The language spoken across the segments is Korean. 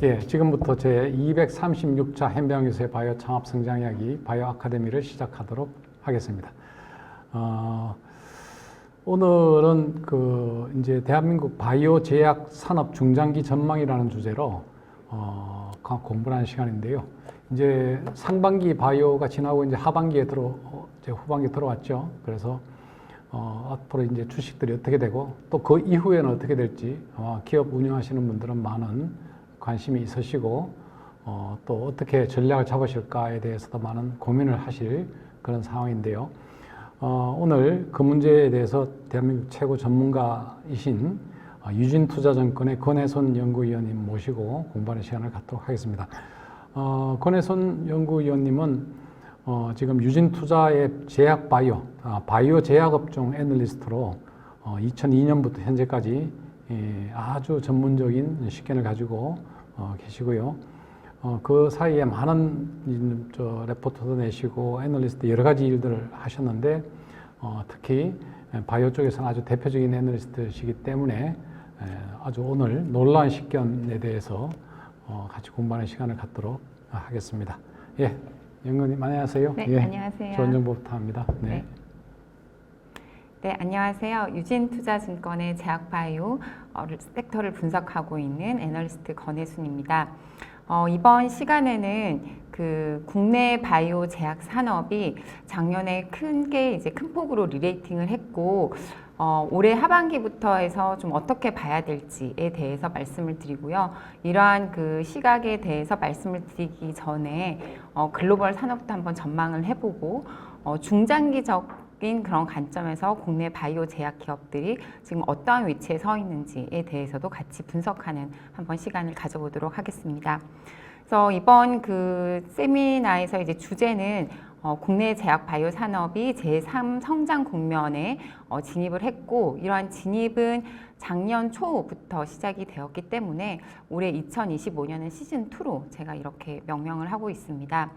예, 지금부터 제 236차 현병유세 바이오 창업 성장 이야기 바이오 아카데미를 시작하도록 하겠습니다. 오늘은 이제 대한민국 바이오 제약 산업 중장기 전망이라는 주제로 공부하는 시간인데요. 이제 상반기 바이오가 지나고 이제 하반기에 이제 후반기에 들어왔죠. 그래서 앞으로 이제 주식들이 어떻게 되고 또 그 이후에는 어떻게 될지 기업 운영하시는 분들은 많은 관심이 있으시고 또 어떻게 전략을 잡으실까에 대해서도 많은 고민을 하실 그런 상황인데요. 오늘 그 문제에 대해서 대한민국 최고 전문가이신 유진투자증권의 권혜손 연구위원님 모시고 공부하는 시간을 갖도록 하겠습니다. 권혜손 연구위원님은 지금 유진투자의 제약 바이오 제약업종 애널리스트로 2002년부터 현재까지 아주 전문적인 식견을 가지고 계시고요. 그 사이에 많은 레포트도 내시고 애널리스트 여러 가지 일들을 하셨는데 특히 바이오 쪽에서는 아주 대표적인 애널리스트시기 때문에 아주 오늘 놀라운 식견에 대해서 같이 공부하는 시간을 갖도록 하겠습니다. 예, 연구님 안녕하세요. 네, 예, 안녕하세요. 좋은 정보 부탁합니다. 네. 네, 안녕하세요. 유진투자증권의 제약바이오 섹터를 분석하고 있는 애널리스트 권혜순입니다. 이번 시간에는 국내 바이오 제약 산업이 작년에 큰 폭으로 리레이팅을 했고 올해 하반기부터 해서 좀 어떻게 봐야 될지에 대해서 말씀을 드리고요. 이러한 시각에 대해서 말씀을 드리기 전에 글로벌 산업도 한번 전망을 해보고 중장기적 그런 관점에서 국내 바이오 제약 기업들이 지금 어떠한 위치에 서 있는지에 대해서도 같이 분석하는 한번 시간을 가져보도록 하겠습니다. 그래서 이번 세미나에서 이제 주제는 국내 제약 바이오 산업이 제3 성장 국면에 진입을 했고 이러한 진입은 작년 초부터 시작이 되었기 때문에 올해 2025년은 시즌2로 제가 이렇게 명명을 하고 있습니다.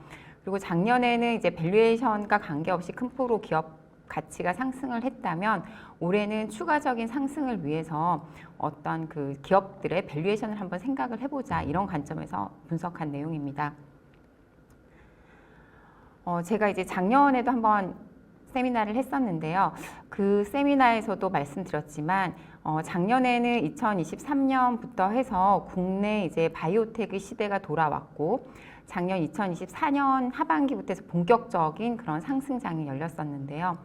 그리고 작년에는 이제 밸류에이션과 관계없이 큰 폭으로 기업 가치가 상승을 했다면 올해는 추가적인 상승을 위해서 어떤 기업들의 밸류에이션을 한번 생각을 해보자 이런 관점에서 분석한 내용입니다. 제가 이제 작년에도 한번 세미나를 했었는데요. 그 세미나에서도 말씀드렸지만 작년에는 2023년부터 해서 국내 이제 바이오텍의 시대가 돌아왔고 작년 2024년 하반기부터 해서 본격적인 그런 상승장이 열렸었는데요.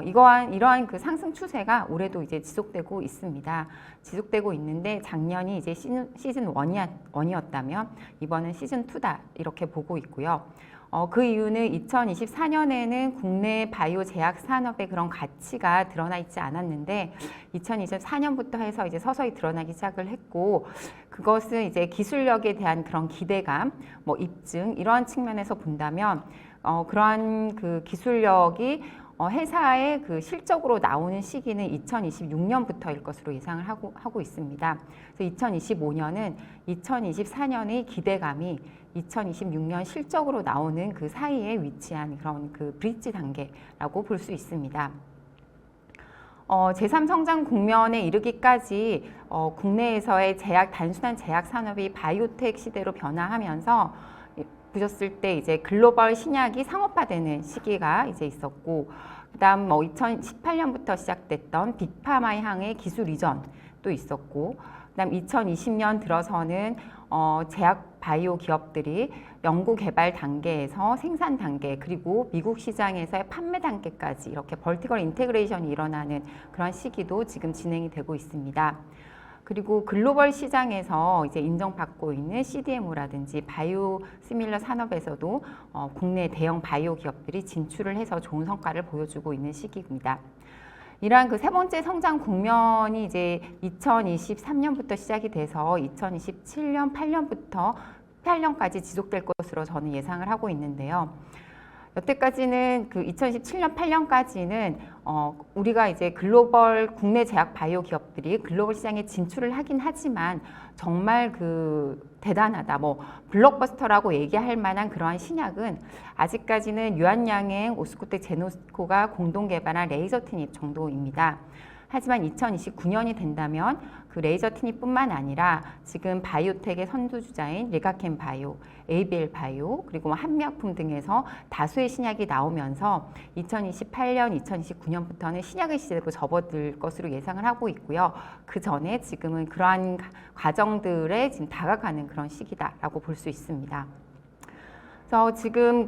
이러한 상승 추세가 올해도 이제 지속되고 있습니다. 지속되고 있는데 작년이 이제 시즌 1이었다면 이번은 시즌 2다 이렇게 보고 있고요. 그 이유는 2024년에는 국내 바이오 제약 산업의 그런 가치가 드러나 있지 않았는데 2024년부터 해서 이제 서서히 드러나기 시작을 했고 그것은 이제 기술력에 대한 그런 기대감, 입증 이러한 측면에서 본다면 그러한 기술력이 회사의 실적으로 나오는 시기는 2026년부터일 것으로 예상을 하고 있습니다. 그래서 2025년은 2024년의 기대감이 2026년 실적으로 나오는 그 사이에 위치한 그런 브릿지 단계라고 볼 수 있습니다. 제3 성장 국면에 이르기까지 국내에서의 단순한 제약 산업이 바이오텍 시대로 변화하면서 보셨을 때 이제 글로벌 신약이 상업화되는 시기가 이제 있었고 그다음 2018년부터 시작됐던 빅파마의 향의 기술 이전도 있었고 그다음 2020년 들어서는 제약 바이오 기업들이 연구 개발 단계에서 생산 단계 그리고 미국 시장에서의 판매 단계까지 이렇게 벌티컬 인테그레이션이 일어나는 그런 시기도 지금 진행이 되고 있습니다. 그리고 글로벌 시장에서 이제 인정받고 있는 CDMO라든지 바이오 시밀러 산업에서도 국내 대형 바이오 기업들이 진출을 해서 좋은 성과를 보여주고 있는 시기입니다. 이러한 세 번째 성장 국면이 이제 2023년부터 시작이 돼서 2027년, 8년까지 지속될 것으로 저는 예상을 하고 있는데요. 여태까지는 2017년, 8년까지는 우리가 이제 국내 제약 바이오 기업들이 글로벌 시장에 진출을 하긴 하지만 정말 대단하다, 블록버스터라고 얘기할 만한 그러한 신약은 아직까지는 유한양행, 오스코텍 제노스코가 공동 개발한 레이저티닙 정도입니다. 하지만 2029년이 된다면 그 레이저 티닙뿐만 아니라 지금 바이오텍의 선두주자인 리가켄 바이오, ABL 바이오, 그리고 한미약품 등에서 다수의 신약이 나오면서 2028년, 2029년부터는 신약의 시대로 접어들 것으로 예상을 하고 있고요. 그 전에 지금은 그러한 과정들에 지금 다가가는 그런 시기다라고 볼 수 있습니다. 그래서 지금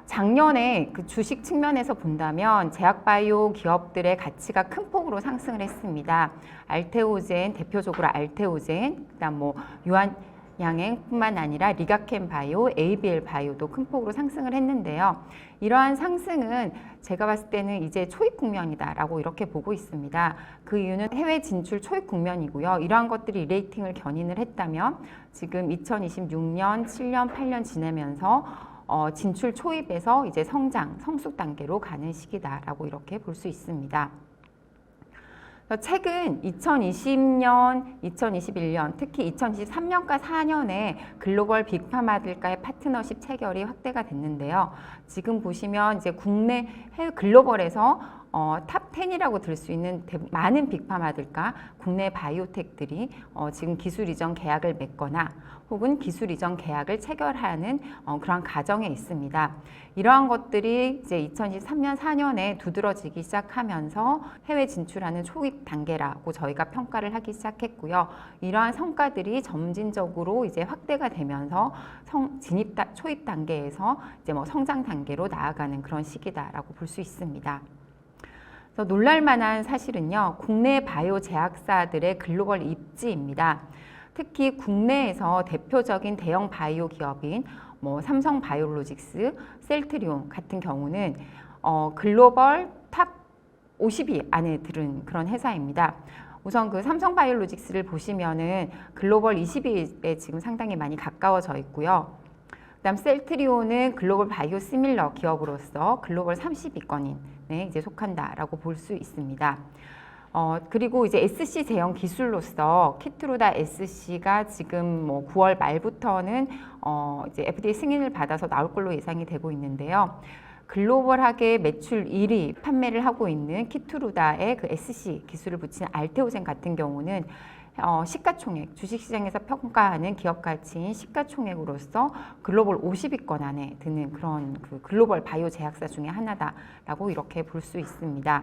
작년에 그 주식 측면에서 본다면 제약바이오 기업들의 가치가 큰 폭으로 상승을 했습니다. 알테오젠, 대표적으로 알테오젠, 그다음 유한양행뿐만 아니라 리가켄 바이오, ABL 바이오도 큰 폭으로 상승을 했는데요. 이러한 상승은 제가 봤을 때는 이제 초입 국면이다라고 이렇게 보고 있습니다. 그 이유는 해외 진출 초입 국면이고요. 이러한 것들이 레이팅을 견인을 했다면 지금 2026년, 7년, 8년 지내면서 진출 초입에서 이제 성숙 단계로 가는 시기다라고 이렇게 볼 수 있습니다. 최근 2020년, 2021년, 특히 2023년과 4년에 글로벌 빅파마들과의 파트너십 체결이 확대가 됐는데요. 지금 보시면 이제 국내 해외 글로벌에서 탑 10이라고 들 수 있는 많은 빅파마들과 국내 바이오텍들이 지금 기술 이전 계약을 맺거나 혹은 기술 이전 계약을 체결하는 그런 과정에 있습니다. 이러한 것들이 이제 2023년, 4년에 두드러지기 시작하면서 해외 진출하는 초입 단계라고 저희가 평가를 하기 시작했고요. 이러한 성과들이 점진적으로 이제 확대가 되면서 초입 단계에서 이제 성장 단계로 나아가는 그런 시기다라고 볼 수 있습니다. 그래서 놀랄만한 사실은요, 국내 바이오 제약사들의 글로벌 입지입니다. 특히 국내에서 대표적인 대형 바이오 기업인 삼성 바이오로직스, 셀트리온 같은 경우는 글로벌 탑 50위 안에 들은 그런 회사입니다. 우선 그 삼성 바이오로직스를 보시면은 글로벌 20위에 지금 상당히 많이 가까워져 있고요. 그다음 셀트리온은 글로벌 바이오 시밀러 기업으로서 글로벌 30위권에 이제 속한다라고 볼 수 있습니다. 그리고 이제 SC 제형 기술로서 키트루다 SC가 지금 9월 말부터는 이제 FDA 승인을 받아서 나올 걸로 예상이 되고 있는데요. 글로벌하게 매출 1위 판매를 하고 있는 키트루다의 그 SC 기술을 붙인 알테오젠 같은 경우는 시가총액, 주식시장에서 평가하는 기업 가치인 시가총액으로서 글로벌 50위권 안에 드는 그런 그 글로벌 바이오 제약사 중에 하나다라고 이렇게 볼 수 있습니다.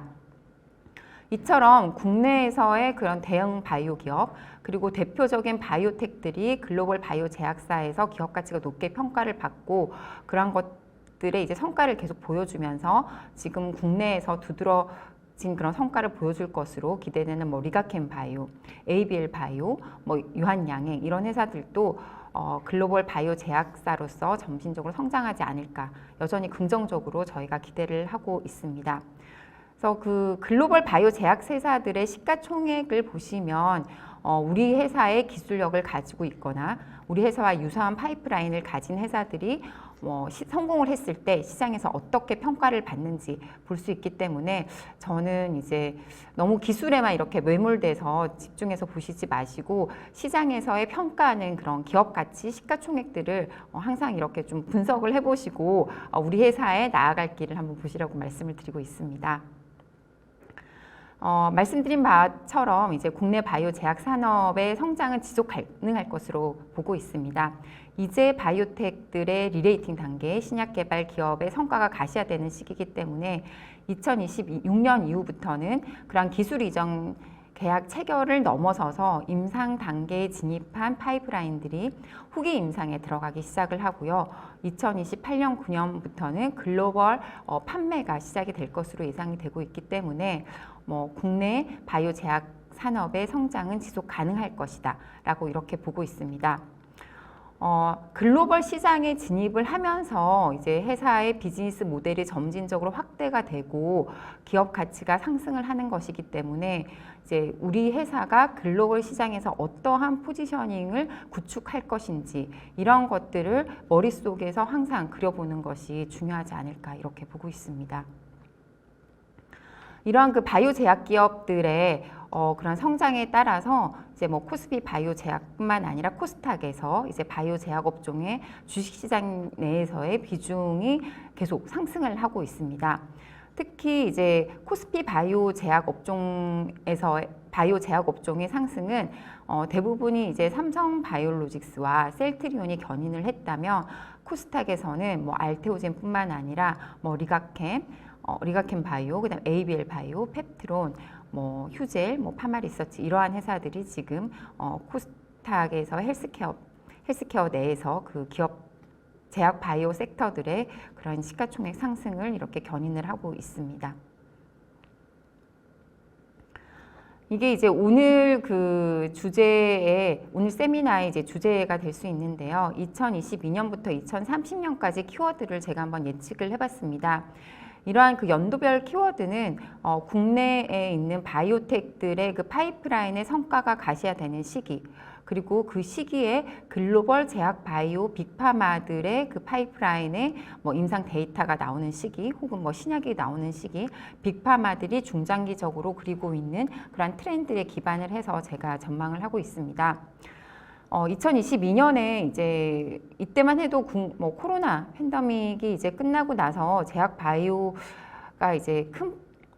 이처럼 국내에서의 그런 대형 바이오 기업 그리고 대표적인 바이오텍들이 글로벌 바이오 제약사에서 기업 가치가 높게 평가를 받고 그런 것들의 이제 성과를 계속 보여주면서 지금 국내에서 두드러진 그런 성과를 보여줄 것으로 기대되는 리가켄 바이오, ABL 바이오, 유한양행 이런 회사들도 글로벌 바이오 제약사로서 점진적으로 성장하지 않을까 여전히 긍정적으로 저희가 기대를 하고 있습니다. 그래서 그 글로벌 바이오 제약회사들의 시가총액을 보시면 우리 회사의 기술력을 가지고 있거나 우리 회사와 유사한 파이프라인을 가진 회사들이 성공을 했을 때 시장에서 어떻게 평가를 받는지 볼 수 있기 때문에 저는 이제 너무 기술에만 이렇게 매몰돼서 집중해서 보시지 마시고 시장에서의 평가하는 그런 기업 가치, 시가총액들을 항상 이렇게 좀 분석을 해보시고 우리 회사에 나아갈 길을 한번 보시라고 말씀을 드리고 있습니다. 말씀드린 바처럼 이제 국내 바이오 제약 산업의 성장은 지속 가능할 것으로 보고 있습니다. 이제 바이오텍들의 리레이팅 단계, 신약 개발 기업의 성과가 가시화되는 시기이기 때문에 2026년 이후부터는 그런 기술 이전 계약 체결을 넘어서서 임상 단계에 진입한 파이프라인들이 후기 임상에 들어가기 시작을 하고요. 2028년 9년부터는 글로벌 판매가 시작이 될 것으로 예상이 되고 있기 때문에 국내 바이오 제약 산업의 성장은 지속 가능할 것이다 라고 이렇게 보고 있습니다. 글로벌 시장에 진입을 하면서 이제 회사의 비즈니스 모델이 점진적으로 확대가 되고 기업 가치가 상승을 하는 것이기 때문에 이제 우리 회사가 글로벌 시장에서 어떠한 포지셔닝을 구축할 것인지 이런 것들을 머릿속에서 항상 그려보는 것이 중요하지 않을까 이렇게 보고 있습니다. 이러한 그 바이오 제약 기업들의 그런 성장에 따라서 이제 코스피 바이오 제약뿐만 아니라 코스닥에서 이제 바이오 제약 업종의 주식 시장 내에서의 비중이 계속 상승을 하고 있습니다. 특히 이제 코스피 바이오 제약 업종에서 바이오 제약 업종의 상승은 대부분이 이제 삼성 바이오로직스와 셀트리온이 견인을 했다면 코스닥에서는 뭐 알테오젠뿐만 아니라 뭐 리가캠 바이오, 그다음 ABL 바이오, 펩트론, 뭐 휴젤, 뭐 파마리서치 이러한 회사들이 지금 코스닥에서 헬스케어 내에서 그 기업 제약 바이오 섹터들의 그런 시가총액 상승을 이렇게 견인을 하고 있습니다. 이게 이제 오늘 그 주제의 오늘 세미나의 이제 주제가 될 수 있는데요. 2022년부터 2030년까지 키워드를 제가 한번 예측을 해봤습니다. 이러한 그 연도별 키워드는 국내에 있는 바이오텍들의 그 파이프라인의 성과가 가시화되는 시기, 그리고 그 시기에 글로벌 제약 바이오 빅파마들의 그 파이프라인에 뭐 임상 데이터가 나오는 시기, 혹은 뭐 신약이 나오는 시기, 빅파마들이 중장기적으로 그리고 있는 그런 트렌드에 기반을 해서 제가 전망을 하고 있습니다. 2022년에 이제 이때만 해도 뭐 코로나 팬데믹이 이제 끝나고 나서 제약 바이오가 이제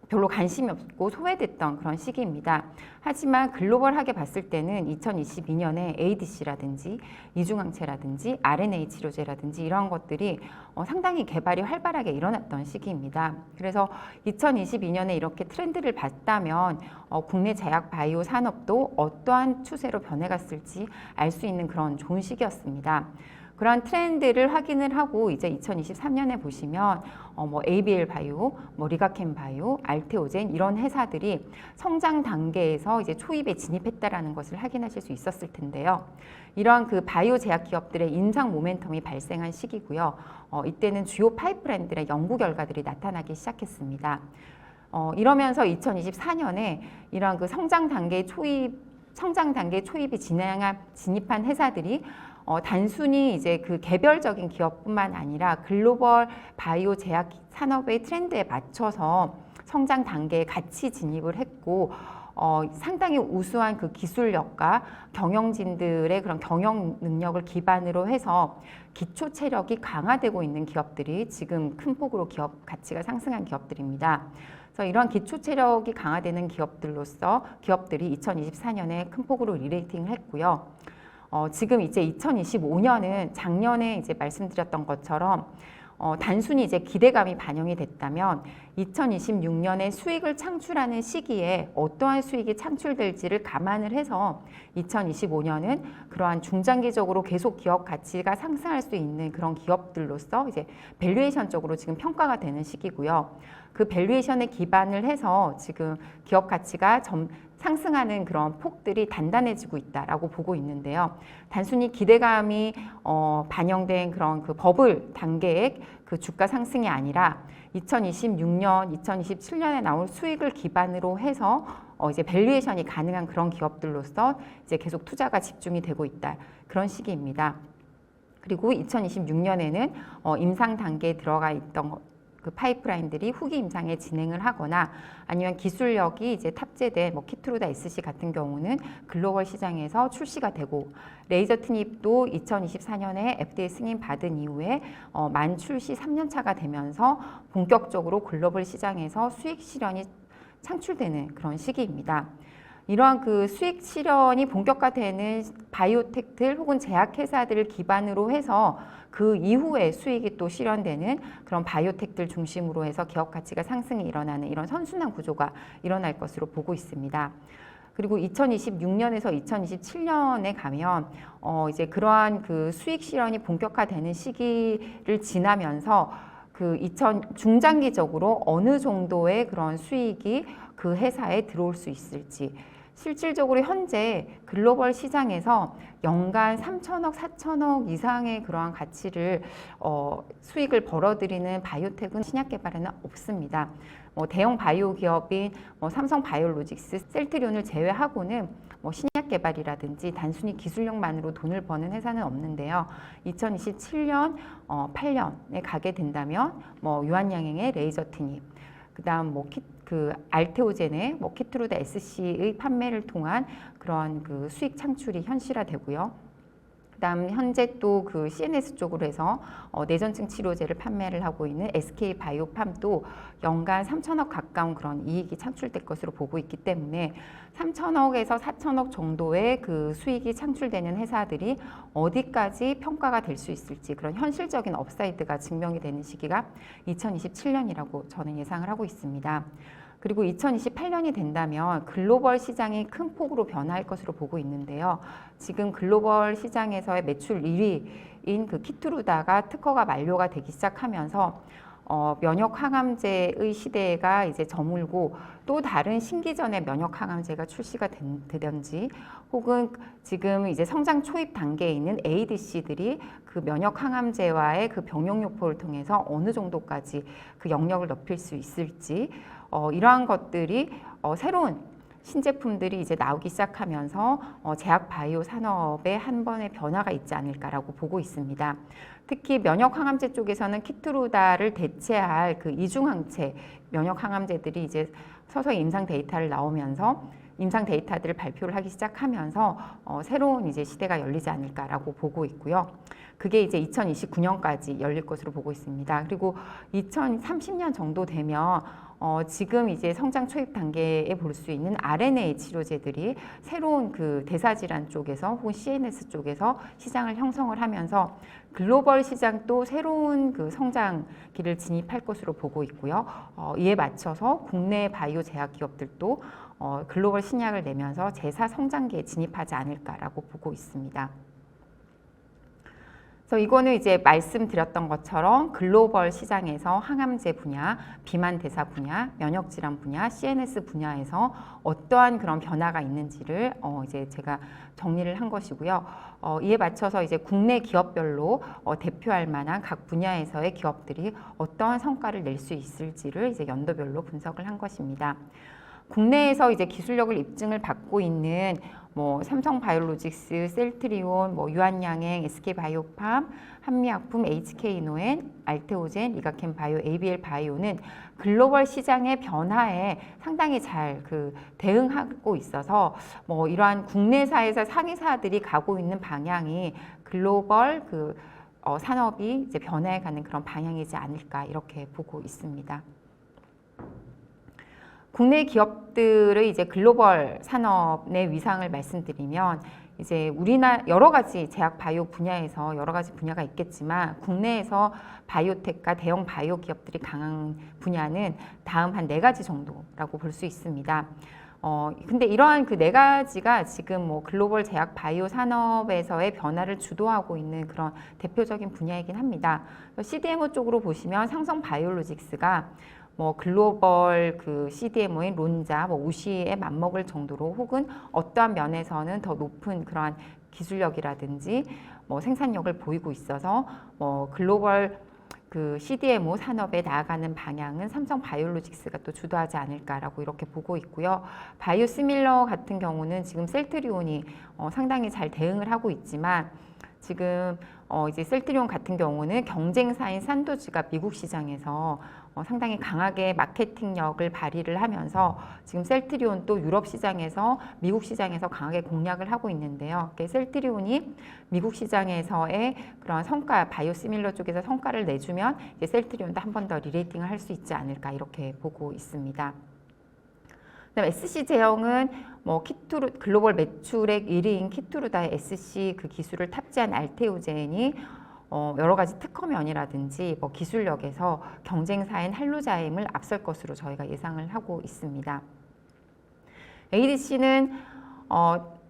별로 관심이 없고 소외됐던 그런 시기입니다. 하지만 글로벌하게 봤을 때는 2022년에 ADC라든지 이중항체라든지 RNA 치료제라든지 이런 것들이 상당히 개발이 활발하게 일어났던 시기입니다. 그래서 2022년에 이렇게 트렌드를 봤다면 국내 제약 바이오 산업도 어떠한 추세로 변해갔을지 알 수 있는 그런 좋은 시기였습니다. 그런 트렌드를 확인을 하고 이제 2023년에 보시면 뭐 ABL 바이오, 뭐 리가캠 바이오, 알테오젠 이런 회사들이 성장 단계에서 이제 초입에 진입했다라는 것을 확인하실 수 있었을 텐데요. 이러한 그 바이오 제약 기업들의 인상 모멘텀이 발생한 시기고요. 이때는 주요 파이프라인들의 연구 결과들이 나타나기 시작했습니다. 이러면서 2024년에 이러한 그 성장 단계 초입이 진입한 회사들이 단순히 이제 그 개별적인 기업뿐만 아니라 글로벌 바이오 제약 산업의 트렌드에 맞춰서 성장 단계에 같이 진입을 했고 상당히 우수한 그 기술력과 경영진들의 그런 경영 능력을 기반으로 해서 기초 체력이 강화되고 있는 기업들이 지금 큰 폭으로 기업 가치가 상승한 기업들입니다. 그래서 이런 기초 체력이 강화되는 기업들이 2024년에 큰 폭으로 리레이팅을 했고요. 지금 이제 2025년은 작년에 이제 말씀드렸던 것처럼 단순히 이제 기대감이 반영이 됐다면 2026년에 수익을 창출하는 시기에 어떠한 수익이 창출될지를 감안을 해서 2025년은 그러한 중장기적으로 계속 기업 가치가 상승할 수 있는 그런 기업들로서 이제 밸류에이션적으로 지금 평가가 되는 시기고요. 그 밸류에이션에 기반을 해서 지금 기업 가치가 상승하는 그런 폭들이 단단해지고 있다라고 보고 있는데요. 단순히 기대감이 반영된 그런 그 버블 단계의 그 주가 상승이 아니라 2026년, 2027년에 나올 수익을 기반으로 해서 이제 밸류에이션이 가능한 그런 기업들로서 이제 계속 투자가 집중이 되고 있다. 그런 시기입니다. 그리고 2026년에는 임상 단계에 들어가 있던 그 파이프라인들이 후기 임상에 진행을 하거나 아니면 기술력이 이제 탑재된 뭐 키트루다 SC 같은 경우는 글로벌 시장에서 출시가 되고 레이저 트닙도 2024년에 FDA 승인 받은 이후에 만 출시 3년 차가 되면서 본격적으로 글로벌 시장에서 수익 실현이 창출되는 그런 시기입니다. 이러한 그 수익 실현이 본격화되는 바이오텍들 혹은 제약회사들을 기반으로 해서 그 이후에 수익이 또 실현되는 그런 바이오텍들 중심으로 해서 기업 가치가 상승이 일어나는 이런 선순환 구조가 일어날 것으로 보고 있습니다. 그리고 2026년에서 2027년에 가면 이제 그러한 그 수익 실현이 본격화되는 시기를 지나면서 그 중장기적으로 어느 정도의 그런 수익이 그 회사에 들어올 수 있을지, 실질적으로 현재 글로벌 시장에서 연간 3천억, 4천억 이상의 그러한 가치를 수익을 벌어들이는 바이오텍은 신약 개발에는 없습니다. 대형 바이오 기업인 삼성 바이오로직스, 셀트리온을 제외하고는 신약 개발이라든지 단순히 기술력만으로 돈을 버는 회사는 없는데요. 2027년, 8년에 가게 된다면 유한양행의 레이저 트닙, 그다음 그 알테오젠의 키트루다 SC의 판매를 통한 그런 그 수익 창출이 현실화되고요. 그다음 현재 또 그 CNS 쪽으로 해서 내전증 치료제를 판매를 하고 있는 SK 바이오팜도 연간 3천억 가까운 그런 이익이 창출될 것으로 보고 있기 때문에 3천억에서 4천억 정도의 그 수익이 창출되는 회사들이 어디까지 평가가 될 수 있을지 그런 현실적인 업사이드가 증명이 되는 시기가 2027년이라고 저는 예상을 하고 있습니다. 그리고 2028년이 된다면 글로벌 시장이 큰 폭으로 변화할 것으로 보고 있는데요. 지금 글로벌 시장에서의 매출 1위인 그 키투루다가 특허가 만료가 되기 시작하면서 면역 항암제의 시대가 이제 저물고 또 다른 신기전의 면역 항암제가 출시가 되든지 혹은 지금 이제 성장 초입 단계에 있는 ADC들이 그 면역 항암제와의 그 병용 요포를 통해서 어느 정도까지 그 영역을 넓힐 수 있을지 이러한 것들이 새로운 신제품들이 이제 나오기 시작하면서 제약 바이오 산업에 한 번의 변화가 있지 않을까라고 보고 있습니다. 특히 면역 항암제 쪽에서는 키투루다를 대체할 그 이중항체 면역 항암제들이 이제 서서히 임상 데이터를 나오면서 임상 데이터들을 발표를 하기 시작하면서 새로운 이제 시대가 열리지 않을까라고 보고 있고요. 그게 이제 2029년까지 열릴 것으로 보고 있습니다. 그리고 2030년 정도 되면 지금 이제 성장 초입 단계에 볼 수 있는 RNA 치료제들이 새로운 그 대사질환 쪽에서 혹은 CNS 쪽에서 시장을 형성을 하면서 글로벌 시장도 새로운 그 성장기를 진입할 것으로 보고 있고요. 이에 맞춰서 국내 바이오 제약 기업들도 글로벌 신약을 내면서 제4 성장기에 진입하지 않을까라고 보고 있습니다. 그래서 이거는 이제 말씀드렸던 것처럼 글로벌 시장에서 항암제 분야, 비만 대사 분야, 면역 질환 분야, CNS 분야에서 어떠한 그런 변화가 있는지를 이제 제가 정리를 한 것이고요. 이에 맞춰서 이제 국내 기업별로 대표할 만한 각 분야에서의 기업들이 어떠한 성과를 낼 수 있을지를 이제 연도별로 분석을 한 것입니다. 국내에서 이제 기술력을 입증을 받고 있는 뭐 삼성바이오로직스, 셀트리온, 뭐 유한양행, SK바이오팜, 한미약품, HK노엔, 알테오젠, 리가켄바이오, ABL바이오는 글로벌 시장의 변화에 상당히 잘 대응하고 있어서 뭐 이러한 국내사에서 상위사들이 가고 있는 방향이 글로벌 산업이 이제 변화해가는 그런 방향이지 않을까 이렇게 보고 있습니다. 국내 기업들의 이제 글로벌 산업의 위상을 말씀드리면 이제 우리나라 여러 가지 제약 바이오 분야에서 여러 가지 분야가 있겠지만 국내에서 바이오텍과 대형 바이오 기업들이 강한 분야는 다음 한 4가지 정도라고 볼 수 있습니다. 근데 이러한 그 4가지가 지금 뭐 글로벌 제약 바이오 산업에서의 변화를 주도하고 있는 그런 대표적인 분야이긴 합니다. CDMO 쪽으로 보시면 삼성 바이오로직스가 뭐 글로벌 그 CDMO인 론자, 뭐 우시에 맞먹을 정도로 혹은 어떠한 면에서는 더 높은 그러한 기술력이라든지 뭐 생산력을 보이고 있어서 뭐 글로벌 그 CDMO 산업에 나아가는 방향은 삼성 바이오로직스가 또 주도하지 않을까라고 이렇게 보고 있고요. 바이오시밀러 같은 경우는 지금 셀트리온이 상당히 잘 대응을 하고 있지만 지금 이제 셀트리온 같은 경우는 경쟁사인 산도즈가 미국 시장에서 상당히 강하게 마케팅력을 발휘를 하면서 지금 셀트리온 또 유럽 시장에서 미국 시장에서 강하게 공략을 하고 있는데요. 셀트리온이 미국 시장에서의 그런 성과, 바이오시밀러 쪽에서 성과를 내주면 이제 셀트리온도 한 번 더 리레이팅을 할 수 있지 않을까 이렇게 보고 있습니다. 그다음 SC 제형은 뭐 글로벌 매출액 1위인 키투루다의 SC 그 기술을 탑재한 알테오젠이 여러 가지 특허면이라든지 뭐 기술력에서 경쟁사인 할로자임을 앞설 것으로 저희가 예상을 하고 있습니다. ADC는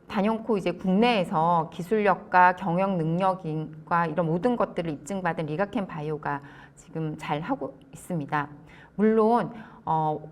단연코 이제 국내에서 기술력과 경영 능력과 이런 모든 것들을 입증받은 리가켄 바이오가 지금 잘 하고 있습니다. 물론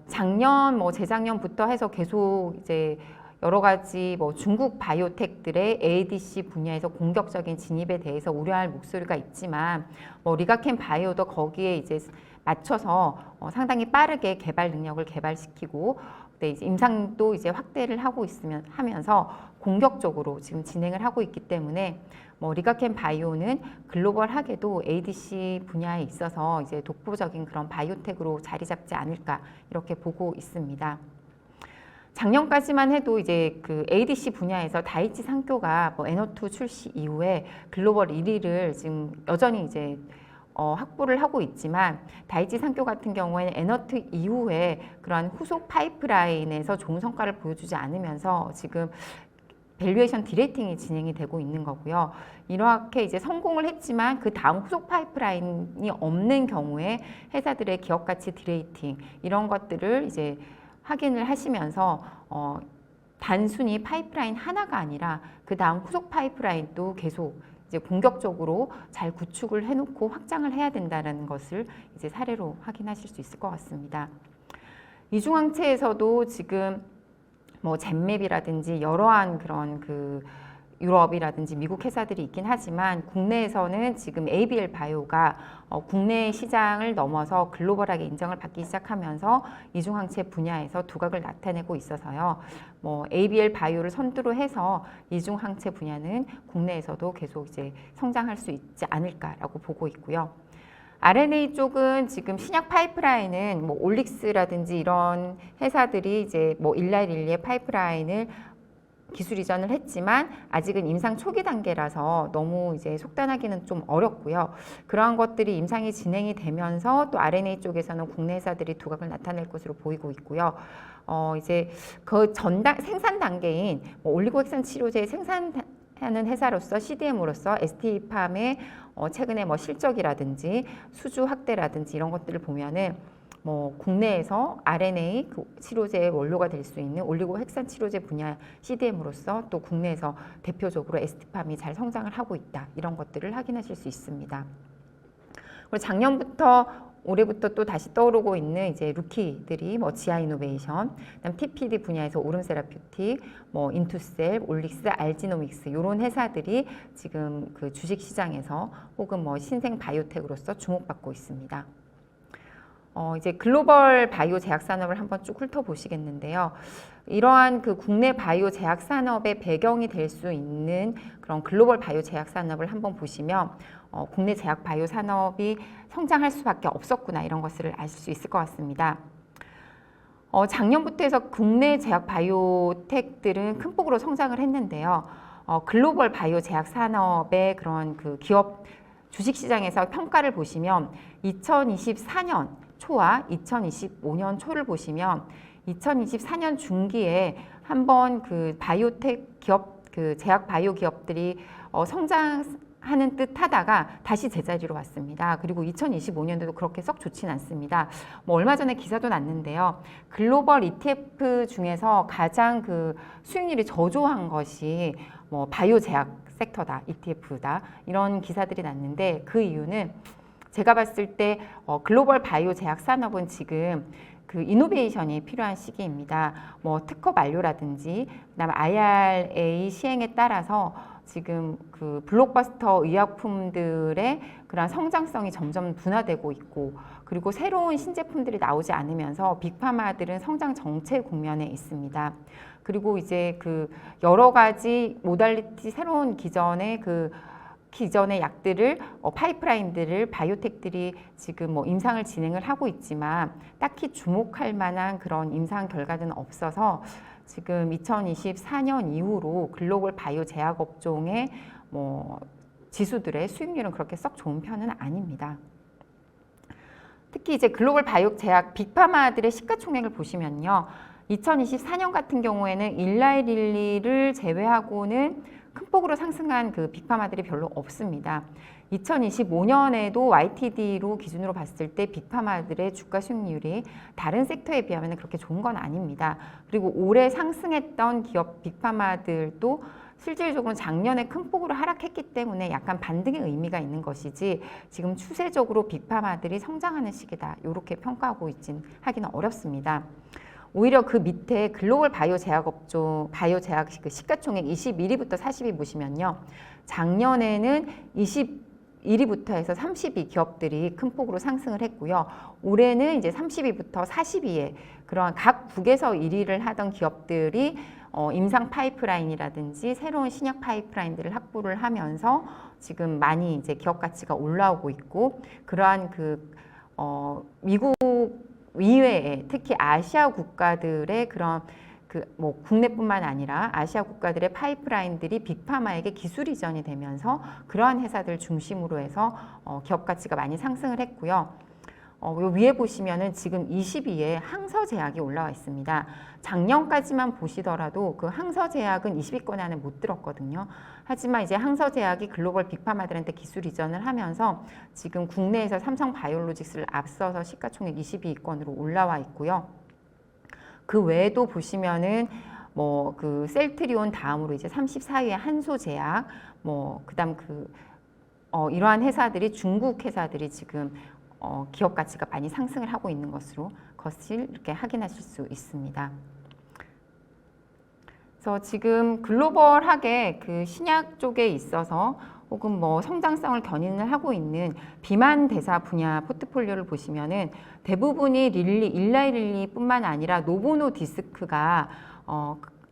작년 뭐 재작년부터 해서 계속 이제 여러 가지 뭐 중국 바이오텍들의 ADC 분야에서 공격적인 진입에 대해서 우려할 목소리가 있지만 뭐 리가켄 바이오도 거기에 이제 맞춰서 상당히 빠르게 개발 능력을 개발시키고 이제 임상도 이제 확대를 하고 하면서 공격적으로 지금 진행을 하고 있기 때문에 뭐 리가켄 바이오는 글로벌하게도 ADC 분야에 있어서 이제 독보적인 그런 바이오텍으로 자리 잡지 않을까 이렇게 보고 있습니다. 작년까지만 해도 이제 그 ADC 분야에서 다이치 상교가 뭐 에너2 출시 이후에 글로벌 1위를 지금 여전히 이제 확보를 하고 있지만, 다이치 상교 같은 경우에는 에너2 이후에 그러한 후속 파이프라인에서 좋은 성과를 보여주지 않으면서 지금 밸류에이션 디레이팅이 진행이 되고 있는 거고요. 이렇게 이제 성공을 했지만 그 다음 후속 파이프라인이 없는 경우에 회사들의 기업 가치 디레이팅 이런 것들을 이제 확인을 하시면서 단순히 파이프라인 하나가 아니라 그 다음 후속 파이프라인도 계속 이제 공격적으로 잘 구축을 해놓고 확장을 해야 된다는 것을 이제 사례로 확인하실 수 있을 것 같습니다. 이중항체에서도 지금 뭐 젠맵이라든지 여러한 그런 그 유럽이라든지 미국 회사들이 있긴 하지만, 국내에서는 지금 ABL 바이오가 국내 시장을 넘어서 글로벌하게 인정을 받기 시작하면서 이중항체 분야에서 두각을 나타내고 있어서요. 뭐 ABL 바이오를 선두로 해서 이중항체 분야는 국내에서도 계속 이제 성장할 수 있지 않을까라고 보고 있고요. RNA 쪽은 지금 신약 파이프라인은 뭐 올릭스라든지 이런 회사들이 이제 뭐 일라일리의 파이프라인을 기술 이전을 했지만 아직은 임상 초기 단계라서 너무 이제 속단하기는 좀 어렵고요. 그러한 것들이 임상이 진행이 되면서 또 RNA 쪽에서는 국내 회사들이 두각을 나타낼 것으로 보이고 있고요. 이제 그 생산 단계인 뭐 올리고핵산 치료제 생산하는 회사로서 CDM으로서 ST팜의 최근에 뭐 실적이라든지 수주 확대라든지 이런 것들을 보면은 뭐 국내에서 RNA 치료제의 원료가 될 수 있는 올리고핵산 치료제 분야 CDM으로서 또 국내에서 대표적으로 ST팜이 잘 성장을 하고 있다, 이런 것들을 확인하실 수 있습니다. 그리고 작년부터 올해부터 또 다시 떠오르고 있는 이제 루키들이 뭐 지아이노베이션, 그다음 TPD 분야에서 오름세라퓨틱, 뭐 인투셀, 올릭스, 알지노믹스 이런 회사들이 지금 그 주식 시장에서 혹은 뭐 신생 바이오텍으로서 주목받고 있습니다. 이제 글로벌 바이오 제약 산업을 한번 쭉 훑어보시겠는데요. 이러한 그 국내 바이오 제약 산업의 배경이 될 수 있는 그런 글로벌 바이오 제약 산업을 한번 보시면 국내 제약 바이오 산업이 성장할 수밖에 없었구나, 이런 것을 아실 수 있을 것 같습니다. 작년부터 해서 국내 제약 바이오텍들은 큰 폭으로 성장을 했는데요. 글로벌 바이오 제약 산업의 그런 그 기업 주식시장에서 평가를 보시면 2024년 초와 2025년 초를 보시면 2024년 중기에 한번 그 바이오텍 기업, 그 제약 바이오 기업들이 성장하는 듯 하다가 다시 제자리로 왔습니다. 그리고 2025년도도 그렇게 썩 좋진 않습니다. 뭐 얼마 전에 기사도 났는데요. 글로벌 ETF 중에서 가장 그 수익률이 저조한 것이 뭐 바이오 제약 섹터다, ETF다, 이런 기사들이 났는데, 그 이유는 제가 봤을 때 글로벌 바이오 제약 산업은 지금 그 이노베이션이 필요한 시기입니다. 뭐 특허 만료라든지 그다음에 IRA 시행에 따라서 지금 그 블록버스터 의약품들의 그런 성장성이 점점 둔화되고 있고, 그리고 새로운 신제품들이 나오지 않으면서 빅파마들은 성장 정체 국면에 있습니다. 그리고 이제 그 여러 가지 모달리티 새로운 기존의 약들을 파이프라인들을 바이오텍들이 지금 뭐 임상을 진행을 하고 있지만 딱히 주목할 만한 그런 임상 결과는 없어서 지금 2024년 이후로 글로벌 바이오 제약 업종의 뭐 지수들의 수익률은 그렇게 썩 좋은 편은 아닙니다. 특히 이제 글로벌 바이오 제약 빅파마들의 시가총액을 보시면요. 2024년 같은 경우에는 일라이릴리를 제외하고는 큰 폭으로 상승한 그 빅파마들이 별로 없습니다. 2025년에도 YTD로 기준으로 봤을 때 빅파마들의 주가 수익률이 다른 섹터에 비하면 그렇게 좋은 건 아닙니다. 그리고 올해 상승했던 기업 빅파마들도 실질적으로 작년에 큰 폭으로 하락했기 때문에 약간 반등의 의미가 있는 것이지, 지금 추세적으로 빅파마들이 성장하는 시기다, 이렇게 평가하고 하기는 어렵습니다. 오히려 그 밑에 글로벌 바이오 제약 업종, 바이오 제약 그 시가총액 21위부터 40위 보시면요. 작년에는 21위부터 해서 30위 기업들이 큰 폭으로 상승을 했고요. 올해는 이제 30위부터 40위에 그러한 각 국에서 1위를 하던 기업들이 임상 파이프라인이라든지 새로운 신약 파이프라인들을 확보를 하면서 지금 많이 이제 기업 가치가 올라오고 있고, 그러한 미국 이외에 특히 아시아 국가들의 그런 뭐 국내뿐만 아니라 아시아 국가들의 파이프라인들이 빅파마에게 기술 이전이 되면서 그러한 회사들 중심으로 해서 기업 가치가 많이 상승을 했고요. 요 위에 보시면은 지금 20위에 항서제약이 올라와 있습니다. 작년까지만 보시더라도 그 항서제약은 20위권 안에 못 들었거든요. 하지만 이제 항서제약이 글로벌 빅파마들한테 기술 이전을 하면서 지금 국내에서 삼성바이오로직스를 앞서서 시가총액 22위권으로 올라와 있고요. 그 외에도 보시면은 뭐 그 셀트리온 다음으로 이제 34위에 한소제약, 뭐 그다음 이러한 회사들이 중국 회사들이 지금 기업 가치가 많이 상승을 하고 있는 것을 이렇게 확인하실 수 있습니다. 그래서 지금 글로벌하게 그 신약 쪽에 있어서 혹은 뭐 성장성을 견인을 하고 있는 비만 대사 분야 포트폴리오를 보시면은 대부분이 일라이 릴리뿐만 아니라 노보노디스크가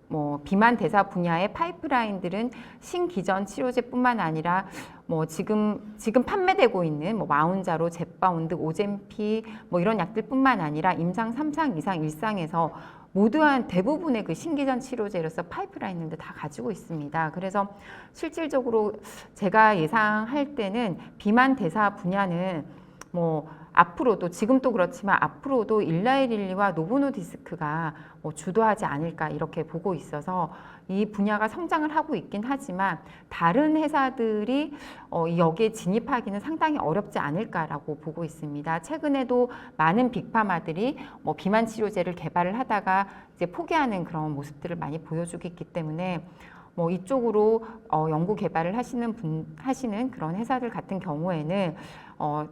뭐 비만 대사 분야의 파이프라인들은 신기전 치료제뿐만 아니라 뭐 지금 판매되고 있는 뭐 마운자로, 젯바운드, 오젬피 뭐 이런 약들뿐만 아니라 임상 3상, 2상, 1상에서 모두한 대부분의 그 신기전 치료제로서 파이프라인을 다 가지고 있습니다. 그래서 실질적으로 제가 예상할 때는 비만 대사 분야는 뭐 앞으로도 지금도 그렇지만 앞으로도 일라이 릴리와 노보노디스크가 뭐 주도하지 않을까 이렇게 보고 있어서 이 분야가 성장을 하고 있긴 하지만 다른 회사들이 여기에 진입하기는 상당히 어렵지 않을까라고 보고 있습니다. 최근에도 많은 빅파마들이 뭐 비만 치료제를 개발을 하다가 이제 포기하는 그런 모습들을 많이 보여주고 있기 때문에 뭐 이쪽으로 연구 개발을 하시는 그런 회사들 같은 경우에는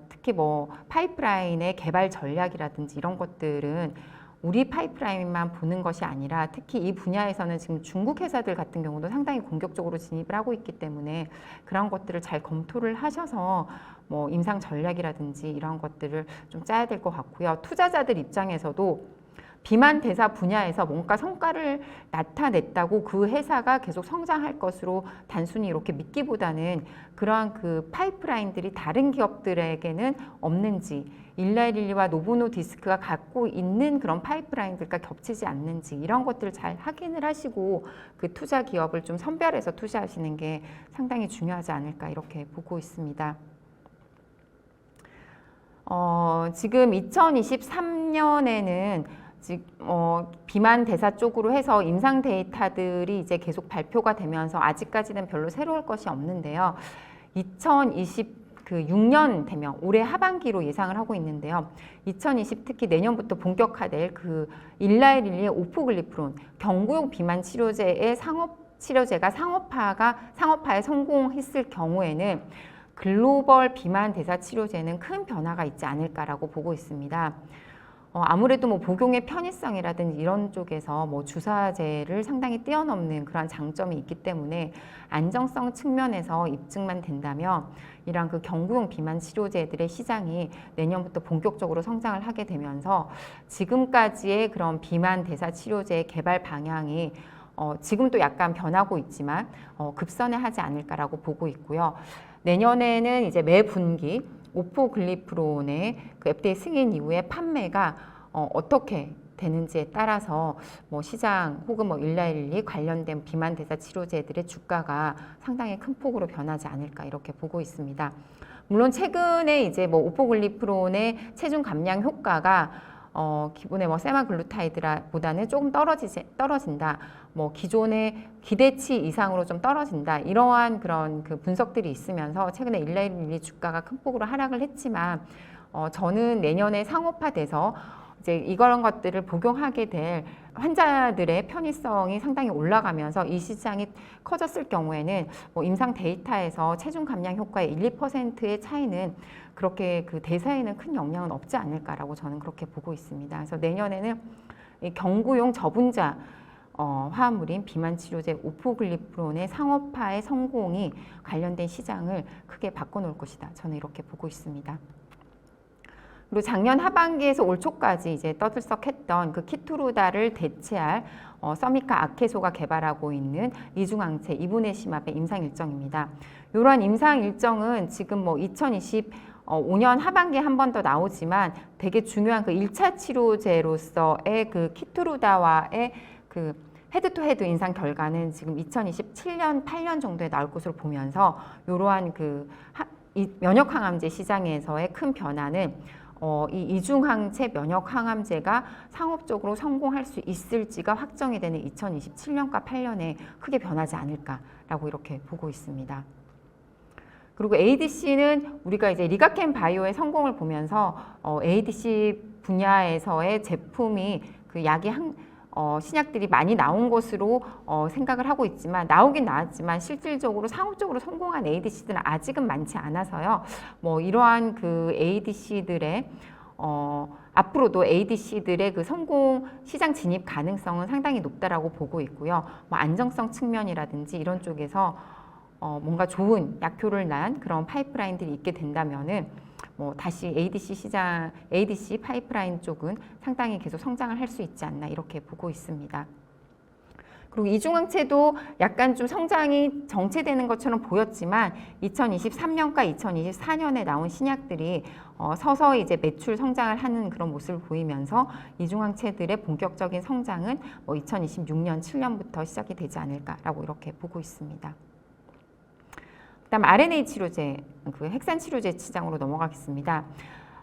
특히 뭐 파이프라인의 개발 전략이라든지 이런 것들은 우리 파이프라인만 보는 것이 아니라 특히 이 분야에서는 지금 중국 회사들 같은 경우도 상당히 공격적으로 진입을 하고 있기 때문에 그런 것들을 잘 검토를 하셔서 뭐 임상 전략이라든지 이런 것들을 좀 짜야 될 것 같고요. 투자자들 입장에서도 비만 대사 분야에서 뭔가 성과를 나타냈다고 그 회사가 계속 성장할 것으로 단순히 이렇게 믿기보다는 그러한 그 파이프라인들이 다른 기업들에게는 없는지, 일라이 릴리와 노보노디스크가 갖고 있는 그런 파이프라인들과 겹치지 않는지 이런 것들을 잘 확인을 하시고 그 투자 기업을 좀 선별해서 투자하시는 게 상당히 중요하지 않을까 이렇게 보고 있습니다. 지금 2023년에는 비만 대사 쪽으로 해서 임상 데이터들이 이제 계속 발표가 되면서 아직까지는 별로 새로울 것이 없는데요. 2026년 되면 올해 하반기로 예상을 하고 있는데요. 2020 특히 내년부터 본격화될 그 일라이 릴리의 오포글리프론 경구용 비만 치료제의 치료제가 상업화에 성공했을 경우에는 글로벌 비만 대사 치료제는 큰 변화가 있지 않을까라고 보고 있습니다. 아무래도 뭐 복용의 편의성이라든지 이런 쪽에서 뭐 주사제를 상당히 뛰어넘는 그런 장점이 있기 때문에 안정성 측면에서 입증만 된다면 이런 그 경구용 비만 치료제들의 시장이 내년부터 본격적으로 성장을 하게 되면서 지금까지의 그런 비만 대사 치료제의 개발 방향이 지금도 약간 변하고 있지만 급선회 하지 않을까라고 보고 있고요. 내년에는 이제 매 분기 오포글리프론의 그 FDA 승인 이후에 판매가 어떻게 되는지에 따라서 뭐 시장 혹은 뭐 일라이 릴리 관련된 비만 대사 치료제들의 주가가 상당히 큰 폭으로 변하지 않을까 이렇게 보고 있습니다. 물론 최근에 이제 뭐 오포글리프론의 체중 감량 효과가 기존의 뭐 세마글루타이드보다는 조금 떨어진다. 뭐 기존의 기대치 이상으로 좀 떨어진다. 이러한 그런 그 분석들이 있으면서 최근에 일라이 릴리 주가가 큰 폭으로 하락을 했지만 저는 내년에 상업화돼서 이제 이런 것들을 복용하게 될 환자들의 편의성이 상당히 올라가면서 이 시장이 커졌을 경우에는 뭐 임상 데이터에서 체중 감량 효과의 1, 2%의 차이는 그렇게 그 대사에는 큰 영향은 없지 않을까라고 저는 그렇게 보고 있습니다. 그래서 내년에는 이 경구용 저분자 화합물인 비만 치료제 오포글리프론의 상업화의 성공이 관련된 시장을 크게 바꿔놓을 것이다. 저는 이렇게 보고 있습니다. 그리고 작년 하반기에서 올 초까지 이제 떠들썩했던 그 키투루다를 대체할 서미카 아케소가 개발하고 있는 이중항체 2분의 심합의 임상 일정입니다. 이러한 임상 일정은 지금 뭐 2025년 하반기에 한 번 더 나오지만 되게 중요한 그 1차 치료제로서의 그 키투루다와의 그 헤드투헤드 인상 결과는 지금 2027년, 8년 정도에 나올 것으로 보면서 이러한 이 면역항암제 시장에서의 큰 변화는 이 이중항체 면역항암제가 상업적으로 성공할 수 있을지가 확정이 되는 2027년과 8년에 크게 변하지 않을까라고 이렇게 보고 있습니다. 그리고 ADC는 우리가 이제 리가켄 바이오의 성공을 보면서 ADC 분야에서의 제품이 그 약이 신약들이 많이 나온 것으로 생각을 하고 있지만 나오긴 나왔지만 실질적으로 상업적으로 성공한 ADC들은 아직은 많지 않아서요. 뭐 이러한 그 ADC들의 앞으로도 ADC들의 그 성공 시장 진입 가능성은 상당히 높다라고 보고 있고요. 뭐 안정성 측면이라든지 이런 쪽에서 뭔가 좋은 약효를 난 그런 파이프라인들이 있게 된다면은 뭐 다시 ADC 시장, ADC 파이프라인 쪽은 상당히 계속 성장을 할 수 있지 않나 이렇게 보고 있습니다. 그리고 이중항체도 약간 좀 성장이 정체되는 것처럼 보였지만 2023년과 2024년에 나온 신약들이 서서히 이제 매출 성장을 하는 그런 모습을 보이면서 이중항체들의 본격적인 성장은 뭐 2026년, 7년부터 시작이 되지 않을까라고 이렇게 보고 있습니다. 그다음 RNA 치료제, 그 핵산 치료제 시장으로 넘어가겠습니다.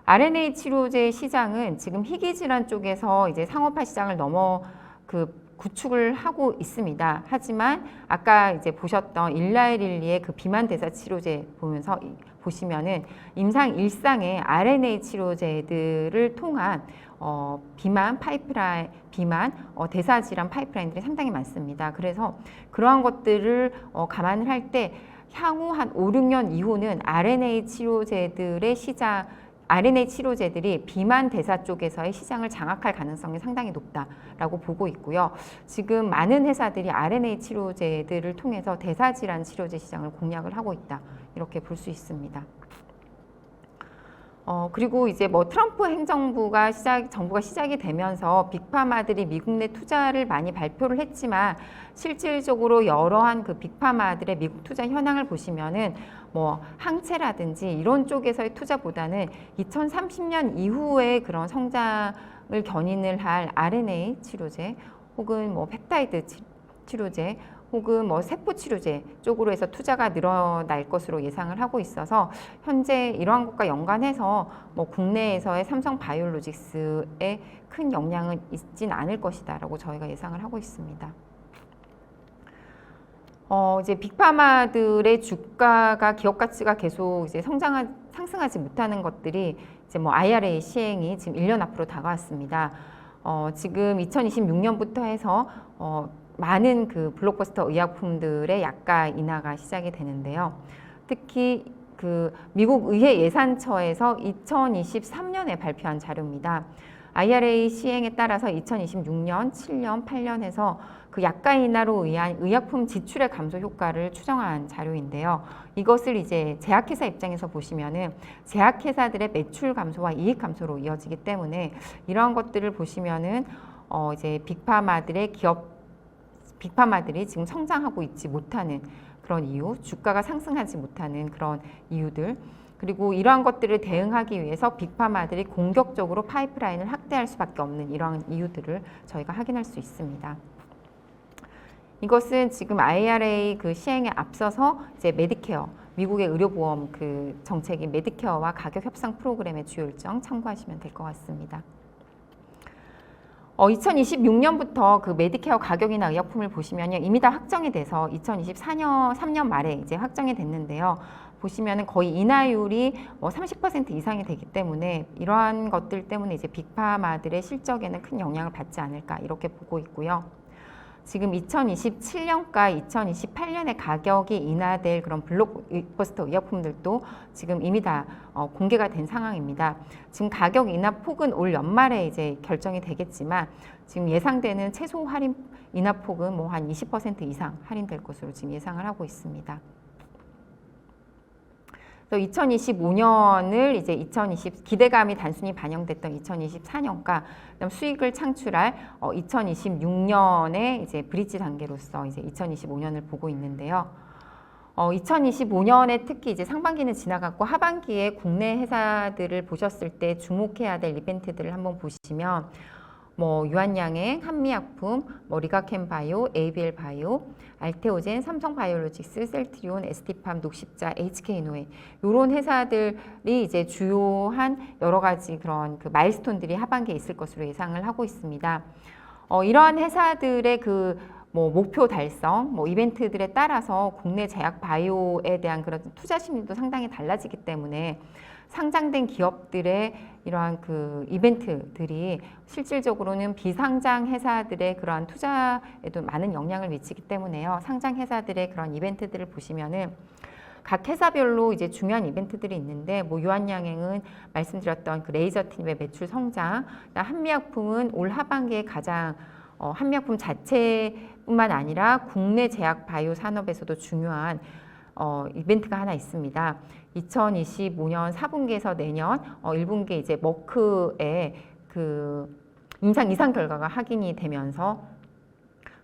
RNA 치료제 시장은 지금 희귀 질환 쪽에서 이제 상업화 시장을 구축을 하고 있습니다. 하지만 아까 이제 보셨던 일라이릴리의 그 비만 대사 치료제 보시면은 일상의 RNA 치료제들을 통한 비만 대사 질환 파이프라인들이 상당히 많습니다. 그래서 그러한 것들을 감안을 할 때 향후 한 5, 6년 이후는 RNA 치료제들이 비만 대사 쪽에서의 시장을 장악할 가능성이 상당히 높다라고 보고 있고요. 지금 많은 회사들이 RNA 치료제들을 통해서 대사 질환 치료제 시장을 공략을 하고 있다. 이렇게 볼 수 있습니다. 그리고 이제 뭐 트럼프 행정부가 정부가 시작이 되면서 빅파마들이 미국 내 투자를 많이 발표를 했지만 실질적으로 여러한 그 빅파마들의 미국 투자 현황을 보시면은 뭐 항체라든지 이런 쪽에서의 투자보다는 2030년 이후에 그런 성장을 견인을 할 RNA 치료제 혹은 뭐 펩타이드 치료제 혹은 뭐 세포 치료제 쪽으로 해서 투자가 늘어날 것으로 예상을 하고 있어서 현재 이러한 것과 연관해서 뭐 국내에서의 삼성 바이오로직스에 큰 영향은 있진 않을 것이다라고 저희가 예상을 하고 있습니다. 이제 빅파마들의 주가가 기업 가치가 계속 이제 상승하지 못하는 것들이 이제 뭐 IRA 시행이 지금 1년 앞으로 다가왔습니다. 지금 2026년부터 해서 많은 그 블록버스터 의약품들의 약가 인하가 시작이 되는데요. 특히 그 미국 의회 예산처에서 2023년에 발표한 자료입니다. IRA 시행에 따라서 2026년, 7년, 8년에서 그 약가 인하로 의한 의약품 지출의 감소 효과를 추정한 자료인데요. 이것을 이제 제약회사 입장에서 보시면은 제약회사들의 매출 감소와 이익 감소로 이어지기 때문에 이러한 것들을 보시면은 이제 빅파마들이 지금 성장하고 있지 못하는 그런 이유, 주가가 상승하지 못하는 그런 이유들, 그리고 이러한 것들을 대응하기 위해서 빅파마들이 공격적으로 파이프라인을 확대할 수밖에 없는 이러한 이유들을 저희가 확인할 수 있습니다. 이것은 지금 IRA 그 시행에 앞서서 이제 메디케어, 미국의 의료보험 그 정책인 메디케어와 가격 협상 프로그램의 주요 일정 참고하시면 될 것 같습니다. 2026년부터 그 메디케어 가격이나 의약품을 보시면요, 이미 다 확정이 돼서 2024년 3년 말에 이제 확정이 됐는데요. 보시면은 거의 인하율이 30% 이상이 되기 때문에 이러한 것들 때문에 이제 빅파마들의 실적에는 큰 영향을 받지 않을까 이렇게 보고 있고요. 지금 2027년과 2028년에 가격이 인하될 그런 블록버스터 의약품들도 지금 이미 다 공개가 된 상황입니다. 지금 가격 인하 폭은 올 연말에 이제 결정이 되겠지만 지금 예상되는 최소 할인 인하 폭은 뭐 한 20% 이상 할인될 것으로 지금 예상을 하고 있습니다. 2025년을 이제 기대감이 단순히 반영됐던 2024년과 그다음 수익을 창출할 2026년의 이제 브릿지 단계로서 이제 2025년을 보고 있는데요. 2025년에 특히 이제 상반기는 지나갔고 하반기에 국내 회사들을 보셨을 때 주목해야 될 이벤트들을 한번 보시면 뭐 유한양행, 한미약품, 뭐 리가캠바이오, ABL 바이오, 알테오젠, 삼성바이오로직스, 셀트리온, ST팜, 녹십자, HK노에 이런 회사들이 이제 주요한 여러 가지 그런 그 마일스톤들이 하반기에 있을 것으로 예상을 하고 있습니다. 이러한 회사들의 그 뭐 목표 달성, 뭐 이벤트들에 따라서 국내 제약 바이오에 대한 그런 투자 심리도 상당히 달라지기 때문에 상장된 기업들의 이러한 그 이벤트들이 실질적으로는 비상장 회사들의 그러한 투자에도 많은 영향을 미치기 때문에요. 상장 회사들의 그런 이벤트들을 보시면은 각 회사별로 이제 중요한 이벤트들이 있는데, 뭐 유한양행은 말씀드렸던 그 레이저팀의 매출 성장, 한미약품은 올 하반기에 가장 한미약품 자체뿐만 아니라 국내 제약 바이오 산업에서도 중요한 이벤트가 하나 있습니다. 2025년 4분기에서 내년 1분기에 이제 머크의 그 임상 2상 결과가 확인이 되면서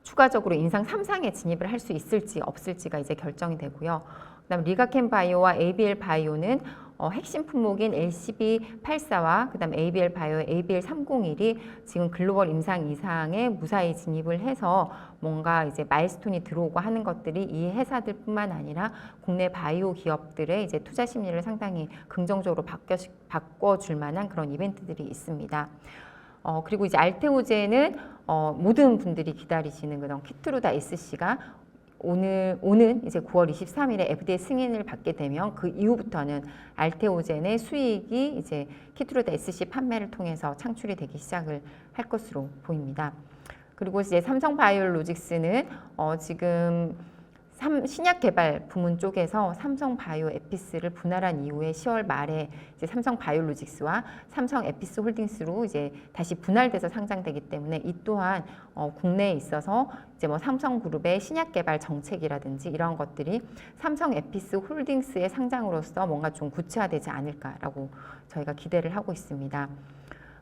추가적으로 임상 3상에 진입을 할 수 있을지 없을지가 이제 결정이 되고요. 그다음 리가캠 바이오와 ABL 바이오는 핵심 품목인 LCB84와 그다음 ABL 바이오의 ABL301이 지금 글로벌 임상 2상에 무사히 진입을 해서 뭔가 이제 마일스톤이 들어오고 하는 것들이 이 회사들뿐만 아니라 국내 바이오 기업들의 이제 투자 심리를 상당히 긍정적으로 바꿔줄 만한 그런 이벤트들이 있습니다. 그리고 이제 알테오젠은 모든 분들이 기다리시는 그런 키트루다 SC가 오는 이제 9월 23일에 FDA 승인을 받게 되면 그 이후부터는 알테오젠의 수익이 이제 키트루다 SC 판매를 통해서 창출이 되기 시작을 할 것으로 보입니다. 그리고 이제 삼성바이오로직스는 지금 신약 개발 부문 쪽에서 삼성바이오 에피스를 분할한 이후에 10월 말에 이제 삼성바이오로직스와 삼성 에피스 홀딩스로 이제 다시 분할돼서 상장되기 때문에 이 또한 국내에 있어서 이제 뭐 삼성그룹의 신약 개발 정책이라든지 이런 것들이 삼성 에피스 홀딩스의 상장으로서 뭔가 좀 구체화되지 않을까라고 저희가 기대를 하고 있습니다.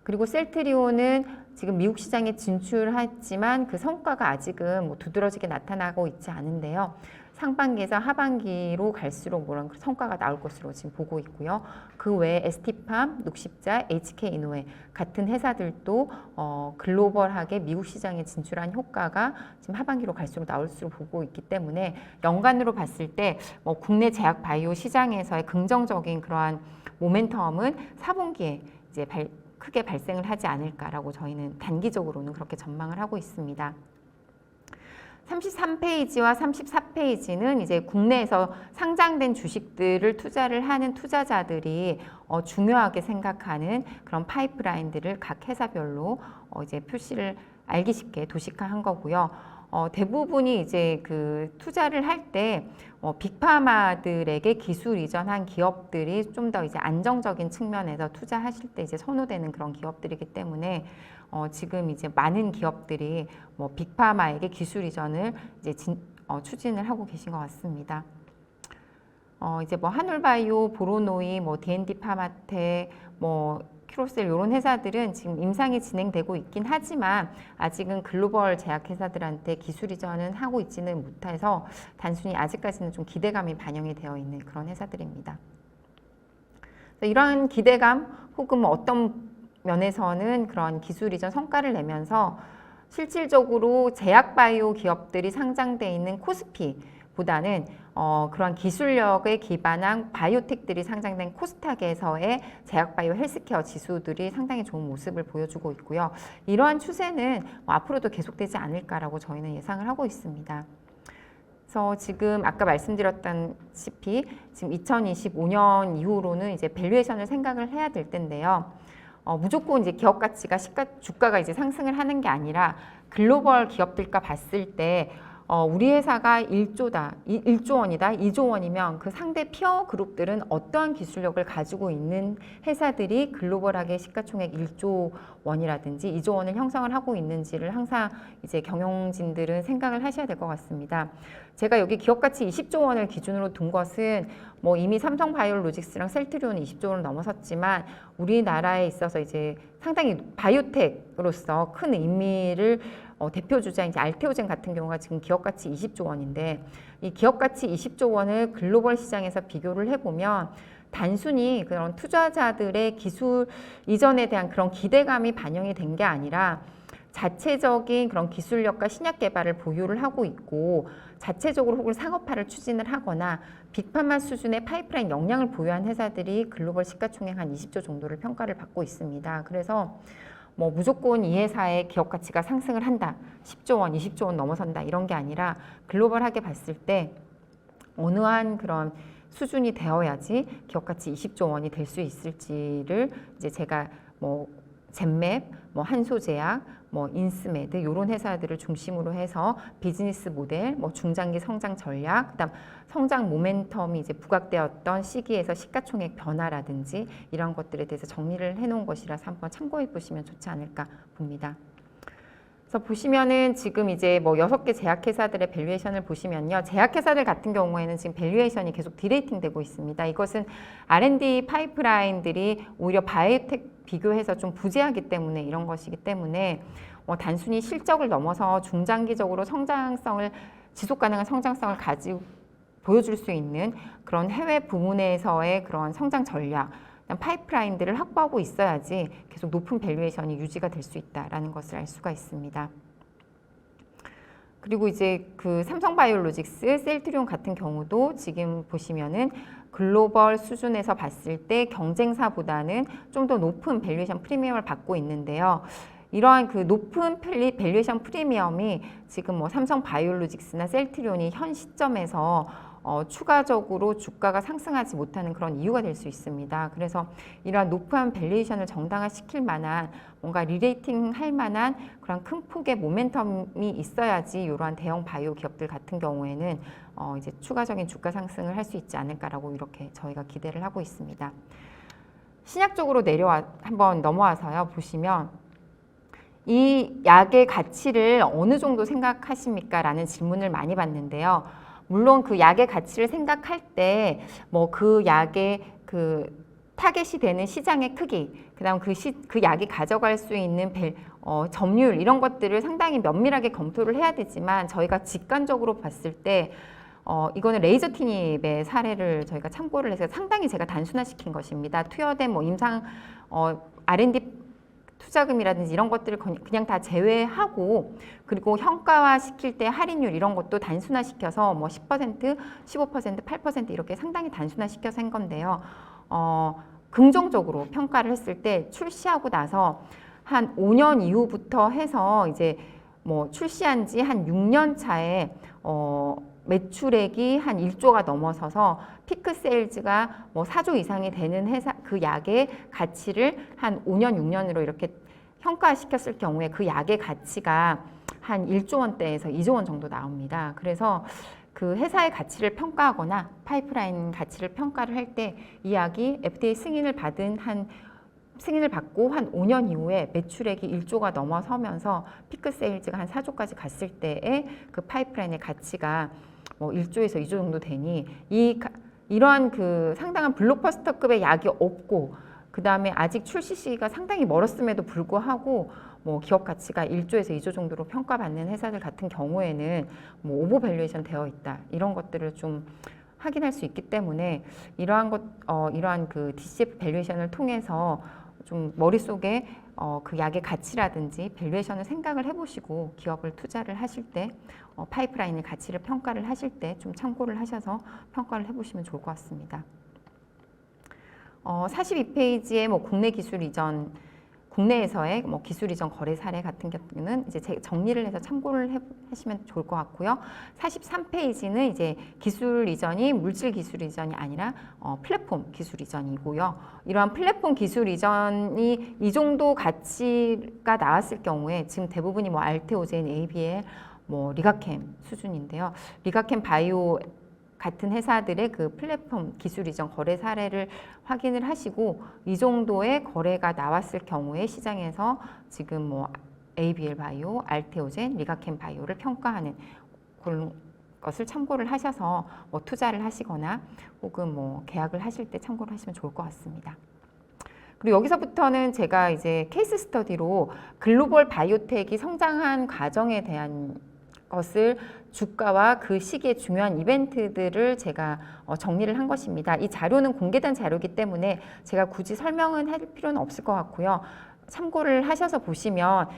그리고 셀트리온은 지금 미국 시장에 진출했지만 그 성과가 아직은 뭐 두드러지게 나타나고 있지 않은데요. 상반기에서 하반기로 갈수록 그런 성과가 나올 것으로 지금 보고 있고요. 그 외에 ST팜, 녹십자, HK이노에 같은 회사들도 글로벌하게 미국 시장에 진출한 효과가 지금 하반기로 갈수록 나올 것으로 보고 있기 때문에 연간으로 봤을 때 뭐 국내 제약 바이오 시장에서의 긍정적인 그러한 모멘텀은 4분기에 이제 크게 발생을 하지 않을까라고 저희는 단기적으로는 그렇게 전망을 하고 있습니다. 33페이지와 34페이지는 이제 국내에서 상장된 주식들을 투자를 하는 투자자들이 중요하게 생각하는 그런 파이프라인들을 각 회사별로 이제 표시를 알기 쉽게 도식화한 거고요. 대부분이 이제 그 투자를 할 때 빅파마들에게 기술 이전한 기업들이 좀 더 이제 안정적인 측면에서 투자하실 때 이제 선호되는 그런 기업들이기 때문에 지금 이제 많은 기업들이 뭐 빅파마에게 기술 이전을 이제 추진을 하고 계신 것 같습니다. 이제 뭐 한울바이오, 보로노이, 뭐 D&D 파마텍, 뭐 큐로셀 이런 회사들은 지금 임상이 진행되고 있긴 하지만 아직은 글로벌 제약회사들한테 기술 이전은 하고 있지는 못해서 단순히 아직까지는 좀 기대감이 반영이 되어 있는 그런 회사들입니다. 이러한 기대감 혹은 뭐 어떤 면에서는 그런 기술 이전 성과를 내면서 실질적으로 제약바이오 기업들이 상장돼 있는 코스피보다는 그런 기술력에 기반한 바이오텍들이 상장된 코스닥에서의 제약바이오 헬스케어 지수들이 상당히 좋은 모습을 보여주고 있고요. 이러한 추세는 앞으로도 계속되지 않을까라고 저희는 예상을 하고 있습니다. 그래서 지금 아까 말씀드렸다시피 지금 2025년 이후로는 이제 밸류에이션을 생각을 해야 될 텐데요. 무조건 이제 기업 가치가 주가가 이제 상승을 하는 게 아니라 글로벌 기업들과 봤을 때 우리 회사가 1조 원이다, 2조 원이면 그 상대 피어 그룹들은 어떠한 기술력을 가지고 있는 회사들이 글로벌하게 시가총액 1조 원이라든지 2조 원을 형성을 하고 있는지를 항상 이제 경영진들은 생각을 하셔야 될 것 같습니다. 제가 여기 기업가치 20조 원을 기준으로 둔 것은 뭐 이미 삼성바이오로직스랑 셀트리온은 20조 원을 넘어섰지만 우리나라에 있어서 이제 상당히 바이오텍으로서 큰 의미를 대표 주자 이제 알테오젠 같은 경우가 지금 기업가치 20조 원인데 이 기업가치 20조 원을 글로벌 시장에서 비교를 해보면 단순히 그런 투자자들의 기술 이전에 대한 그런 기대감이 반영이 된 게 아니라 자체적인 그런 기술력과 신약 개발을 보유를 하고 있고 자체적으로 혹은 상업화를 추진을 하거나 빅파마 수준의 파이프라인 역량을 보유한 회사들이 글로벌 시가총액 한 20조 정도를 평가를 받고 있습니다. 그래서 뭐 무조건 이 회사의 기업 가치가 상승을 한다, 10조 원, 20조 원 넘어선다 이런 게 아니라 글로벌하게 봤을 때 어느 한 그런 수준이 되어야지 기업 가치 20조 원이 될 수 있을지를 이제 제가 뭐 젠맵, 뭐 한소제약, 뭐 인스메드 이런 회사들을 중심으로 해서 비즈니스 모델, 뭐 중장기 성장 전략, 그다음 성장 모멘텀이 이제 부각되었던 시기에서 시가총액 변화라든지 이런 것들에 대해서 정리를 해놓은 것이라서 한번 참고해 보시면 좋지 않을까 봅니다. 그래서 보시면은 지금 이제 뭐 6개 제약회사들의 밸류에이션을 보시면요. 제약회사들 같은 경우에는 지금 밸류에이션이 계속 디레이팅 되고 있습니다. 이것은 R&D 파이프라인들이 오히려 바이오텍 비교해서 좀 부재하기 때문에 이런 것이기 때문에 단순히 실적을 넘어서 중장기적으로 성장성을 지속 가능한 성장성을 가지고 보여줄 수 있는 그런 해외 부문에서의 그런 성장 전략 파이프라인들을 확보하고 있어야지 계속 높은 밸류에이션이 유지가 될 수 있다라는 것을 알 수가 있습니다. 그리고 이제 그 삼성바이오로직스, 셀트리온 같은 경우도 지금 보시면은 글로벌 수준에서 봤을 때 경쟁사보다는 좀 더 높은 밸류에이션 프리미엄을 받고 있는데요. 이러한 그 높은 밸류에이션 프리미엄이 지금 뭐 삼성바이오로직스나 셀트리온이 현 시점에서 추가적으로 주가가 상승하지 못하는 그런 이유가 될 수 있습니다. 그래서 이러한 높은 밸류에이션을 정당화시킬 만한 뭔가 리레이팅 할 만한 그런 큰 폭의 모멘텀이 있어야지 이러한 대형 바이오 기업들 같은 경우에는 이제 추가적인 주가 상승을 할 수 있지 않을까라고 이렇게 저희가 기대를 하고 있습니다. 신약 쪽으로 한번 넘어와서요. 보시면 이 약의 가치를 어느 정도 생각하십니까? 라는 질문을 많이 받는데요. 물론 그 약의 가치를 생각할 때 뭐 그 약의 그 타겟이 되는 시장의 크기, 그다음 그 약이 가져갈 수 있는 점유율 이런 것들을 상당히 면밀하게 검토를 해야 되지만 저희가 직관적으로 봤을 때 이거는 레이저티닙의 사례를 저희가 참고를 해서 상당히 제가 단순화시킨 것입니다. 투여된 뭐 임상 R&D 투자금이라든지 이런 것들을 그냥 다 제외하고 그리고 현가화 시킬 때 할인율 이런 것도 단순화시켜서 뭐 10%, 15%, 8% 이렇게 상당히 단순화시켜서 한 건데요. 긍정적으로 평가를 했을 때 출시하고 나서 한 5년 이후부터 해서 이제 뭐 출시한 지 한 6년 차에 매출액이 한 1조가 넘어서서 피크 세일즈가 뭐 4조 이상이 되는 회사 그 약의 가치를 한 5년, 6년으로 이렇게 평가시켰을 경우에 그 약의 가치가 한 1조 원대에서 2조 원 정도 나옵니다. 그래서 그 회사의 가치를 평가하거나 파이프라인 가치를 평가를 할 때 이 약이 FDA 승인을 받고 한 5년 이후에 매출액이 1조가 넘어서면서 피크 세일즈가 한 4조까지 갔을 때의 그 파이프라인의 가치가 뭐 1조에서 2조 정도 되니 이러한 그 상당한 블록버스터급의 약이 없고 그 다음에 아직 출시 시기가 상당히 멀었음에도 불구하고 뭐 기업 가치가 1조에서 2조 정도로 평가받는 회사들 같은 경우에는 뭐 오버 밸류에이션 되어 있다 이런 것들을 좀 확인할 수 있기 때문에 이러한 그 DCF 밸류에이션을 통해서 좀 머릿속에 그 약의 가치라든지 밸류에이션을 생각을 해보시고 기업을 투자를 하실 때 파이프라인의 가치를 평가를 하실 때 좀 참고를 하셔서 평가를 해보시면 좋을 것 같습니다. 42페이지에 뭐 국내 기술 이전, 국내에서의 뭐 기술 이전 거래 사례 같은 경우는 이제 정리를 해서 참고를 하시면 좋을 것 같고요. 43페이지는 이제 기술 이전이 물질 기술 이전이 아니라 플랫폼 기술 이전이고요. 이러한 플랫폼 기술 이전이 이 정도 가치가 나왔을 경우에 지금 대부분이 뭐 알테오젠, ABL, 뭐 리가캠 수준인데요. 리가캠 바이오 같은 회사들의 그 플랫폼 기술 이전 거래 사례를 확인을 하시고 이 정도의 거래가 나왔을 경우에 시장에서 지금 뭐 ABL 바이오, 알테오젠, 리가캠 바이오를 평가하는 그런 것을 참고를 하셔서 뭐 투자를 하시거나 혹은 뭐 계약을 하실 때 참고를 하시면 좋을 것 같습니다. 그리고 여기서부터는 제가 이제 케이스 스터디로 글로벌 바이오텍이 성장한 과정에 대한 것을 주가와 그 시기에 중요한 이벤트들을 제가 정리를 한 것입니다. 이 자료는 공개된 자료이기 때문에 제가 굳이 설명은 할 필요는 없을 것 같고요. 참고를 하셔서 보시면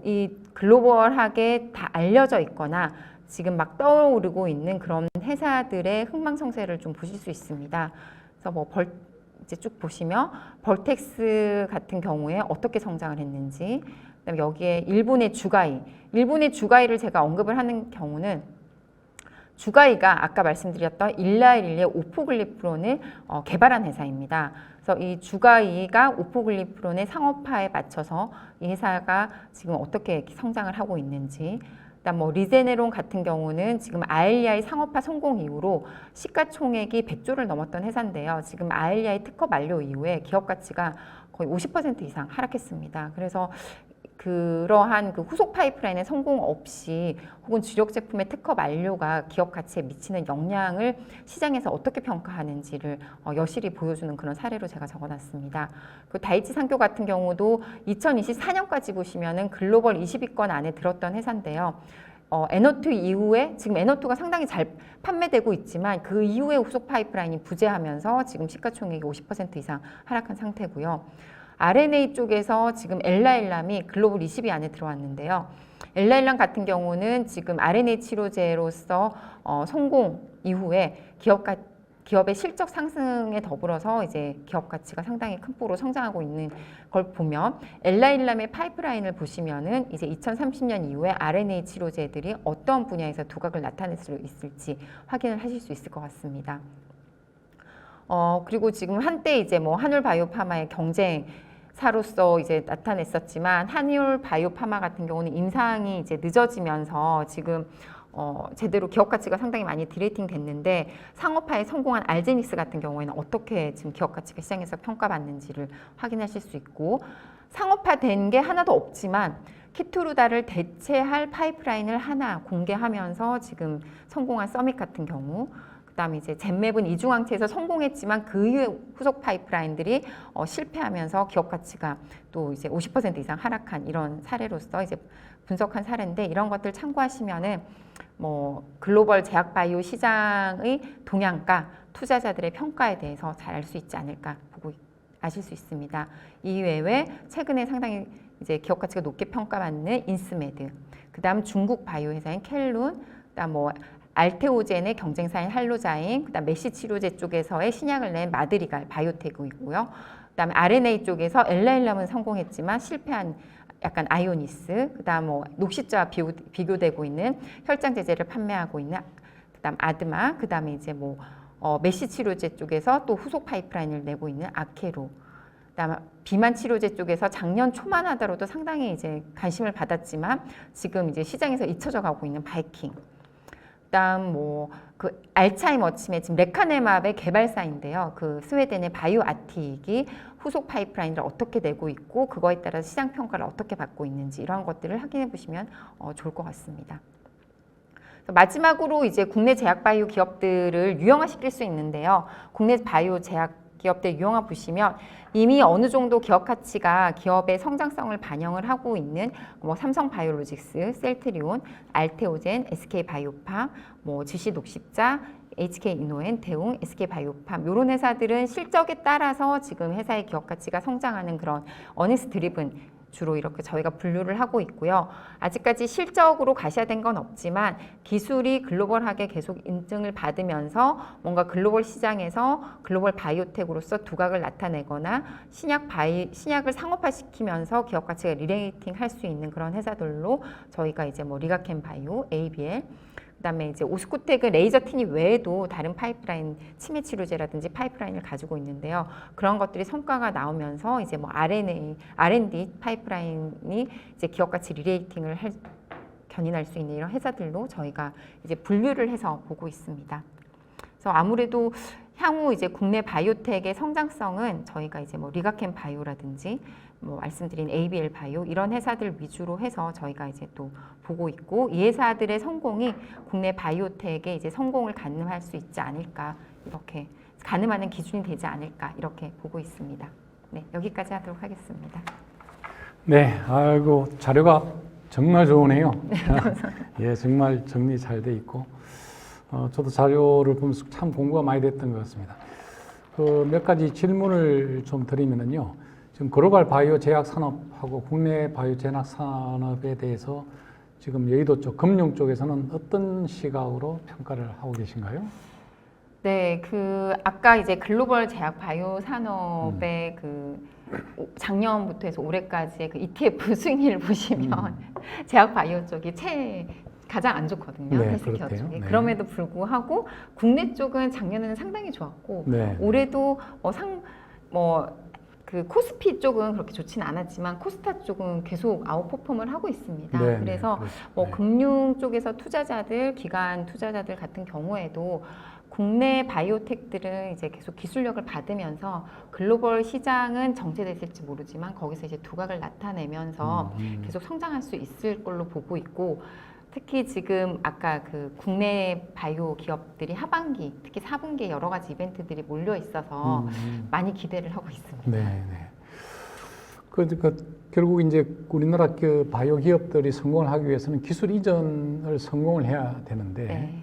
이 글로벌하게 다 알려져 있거나 지금 막 떠오르고 있는 그런 회사들의 흥망성쇠를 좀 보실 수 있습니다. 그래서 이제 쭉 보시면 벌텍스 같은 경우에 어떻게 성장을 했는지, 그다음에 여기에 일본의 주가이를 제가 언급을 하는 경우는 주가이가 아까 말씀드렸던 일라일리의 오포글리프론을 개발한 회사입니다. 그래서 이 주가이가 오포글리프론의 상업화에 맞춰서 이 회사가 지금 어떻게 성장을 하고 있는지, 그다음 리제네론 같은 경우는 지금 아일리아의 상업화 성공 이후로 시가총액이 100조를 넘었던 회사인데요. 지금 아일리아의 특허 만료 이후에 기업 가치가 거의 50% 이상 하락했습니다. 그래서 그러한 그 후속 파이프라인의 성공 없이 혹은 주력 제품의 특허 만료가 기업 가치에 미치는 영향을 시장에서 어떻게 평가하는지를 여실히 보여주는 그런 사례로 제가 적어놨습니다. 그 다이치 산교 같은 경우도 2024년까지 보시면은 글로벌 20위권 안에 들었던 회사인데요. N2 이후에 지금 N2가 상당히 잘 판매되고 있지만 그 이후에 후속 파이프라인이 부재하면서 지금 시가총액이 50% 이상 하락한 상태고요. RNA 쪽에서 지금 엘라일람이 글로벌 20위 안에 들어왔는데요. 엘라일람 같은 경우는 지금 RNA 치료제로서 성공 이후에 기업의 실적 상승에 더불어서 이제 기업 가치가 상당히 큰 폭으로 성장하고 있는 걸 보면 엘라일람의 파이프라인을 보시면은 이제 2030년 이후에 RNA 치료제들이 어떤 분야에서 두각을 나타낼 수 있을지 확인을 하실 수 있을 것 같습니다. 그리고 지금 한때 이제 한율 바이오파마의 경쟁사로서 이제 나타냈었지만 한율 바이오파마 같은 경우는 임상이 이제 늦어지면서 지금 제대로 기업 가치가 상당히 많이 디레이팅 됐는데 상업화에 성공한 알제닉스 같은 경우에는 어떻게 지금 기업 가치가 시장에서 평가받는지를 확인하실 수 있고, 상업화된 게 하나도 없지만 키투루다를 대체할 파이프라인을 하나 공개하면서 지금 성공한 서밋 같은 경우, 그다음에 이제 젠맵은 이중항체에서 성공했지만 그 이후에 후속 파이프라인들이 실패하면서 기업 가치가 또 이제 50% 이상 하락한 이런 사례로서 이제 분석한 사례인데, 이런 것들 참고하시면은 글로벌 제약 바이오 시장의 동향과 투자자들의 평가에 대해서 잘 알 수 있지 않을까 보고 아실 수 있습니다. 이외에 최근에 상당히 이제 기업 가치가 높게 평가받는 인스메드, 그다음 중국 바이오 회사인 켈룬, 그다음 알테오젠의 경쟁사인 할로자인, 그다음 메시 치료제 쪽에서의 신약을 낸 마드리갈 바이오테크이고요. 그다음에 RNA 쪽에서 엘라일람은 성공했지만 실패한 약간 아이오니스, 그다음 녹시자와 비교되고 있는 혈장 제제를 판매하고 있는 그다음 아드마, 그다음에 이제 메시 치료제 쪽에서 또 후속 파이프라인을 내고 있는 아케로, 그다음 비만 치료제 쪽에서 작년 초만 하더라도 상당히 이제 관심을 받았지만 지금 이제 시장에서 잊혀져 가고 있는 바이킹, 그다음 그 알츠하이머 치매 지금 레카네맙의 개발사인데요. 그 스웨덴의 바이오아틱이 후속 파이프라인을 어떻게 내고 있고 그거에 따라 시장 평가를 어떻게 받고 있는지 이러한 것들을 확인해 보시면 좋을 것 같습니다. 마지막으로 이제 국내 제약 바이오 기업들을 유형화시킬 수 있는데요. 국내 바이오 제약 기업들 유형화 보시면 이미 어느 정도 기업 가치가 기업의 성장성을 반영을 하고 있는 삼성바이오로직스, 셀트리온, 알테오젠, SK바이오팜, GC 녹십자, HK이노엔, 대웅, SK바이오팜 이런 회사들은 실적에 따라서 지금 회사의 기업 가치가 성장하는 그런 어니스 드리븐 주로 이렇게 저희가 분류를 하고 있고요. 아직까지 실적으로 가시화된 건 없지만 기술이 글로벌하게 계속 인증을 받으면서 뭔가 글로벌 시장에서 글로벌 바이오텍으로서 두각을 나타내거나 신약을 상업화시키면서 기업 가치가 리레이팅 할 수 있는 그런 회사들로 저희가 이제 리가켄 바이오, ABL, 그다음에 이제 오스코텍은 레이저 티니 외에도 다른 파이프라인 치매 치료제라든지 파이프라인을 가지고 있는데요. 그런 것들이 성과가 나오면서 이제 R&D 파이프라인이 이제 기업 가치 리레이팅을 견인할 수 있는 이런 회사들로 저희가 이제 분류를 해서 보고 있습니다. 그래서 아무래도 향후 이제 국내 바이오텍의 성장성은 저희가 이제 리가켄 바이오라든지 말씀드린 ABL 바이오 이런 회사들 위주로 해서 저희가 이제 또 보고 있고, 이 회사들의 성공이 국내 바이오텍의 이제 성공을 가늠할 수 있지 않을까, 이렇게 가늠하는 기준이 되지 않을까 이렇게 보고 있습니다. 네, 여기까지 하도록 하겠습니다. 네, 아이고 자료가 정말 좋으네요. 예, 정말 정리 잘 돼 있고, 저도 자료를 보면서 참 공부가 많이 됐던 것 같습니다. 그 몇 가지 질문을 좀 드리면은요, 지금 글로벌 바이오 제약 산업하고 국내 바이오 제약 산업에 대해서 지금 여의도 쪽 금융 쪽에서는 어떤 시각으로 평가를 하고 계신가요? 네, 그 아까 이제 글로벌 제약 바이오 산업의 그 작년부터 해서 올해까지의 그 ETF 수익률을 보시면 제약 바이오 쪽이 가장 안 좋거든요. 네, 헬스케어 그렇대요. 쪽이. 네. 그럼에도 불구하고 국내 쪽은 작년에는 상당히 좋았고 네. 올해도 그 코스피 쪽은 그렇게 좋지는 않았지만 코스타 쪽은 계속 아웃퍼폼을 하고 있습니다. 네, 그래서 네, 뭐 네. 금융 쪽에서 투자자들, 기관 투자자들 같은 경우에도 국내 바이오텍들은 이제 계속 기술력을 받으면서 글로벌 시장은 정체됐을지 모르지만 거기서 이제 두각을 나타내면서 계속 성장할 수 있을 걸로 보고 있고, 특히 지금 아까 그 국내 바이오 기업들이 하반기, 특히 4분기에 여러 가지 이벤트들이 몰려 있어서 많이 기대를 하고 있습니다. 네, 네. 결국 이제 우리나라 그 바이오 기업들이 성공을 하기 위해서는 기술 이전을 성공을 해야 되는데, 네.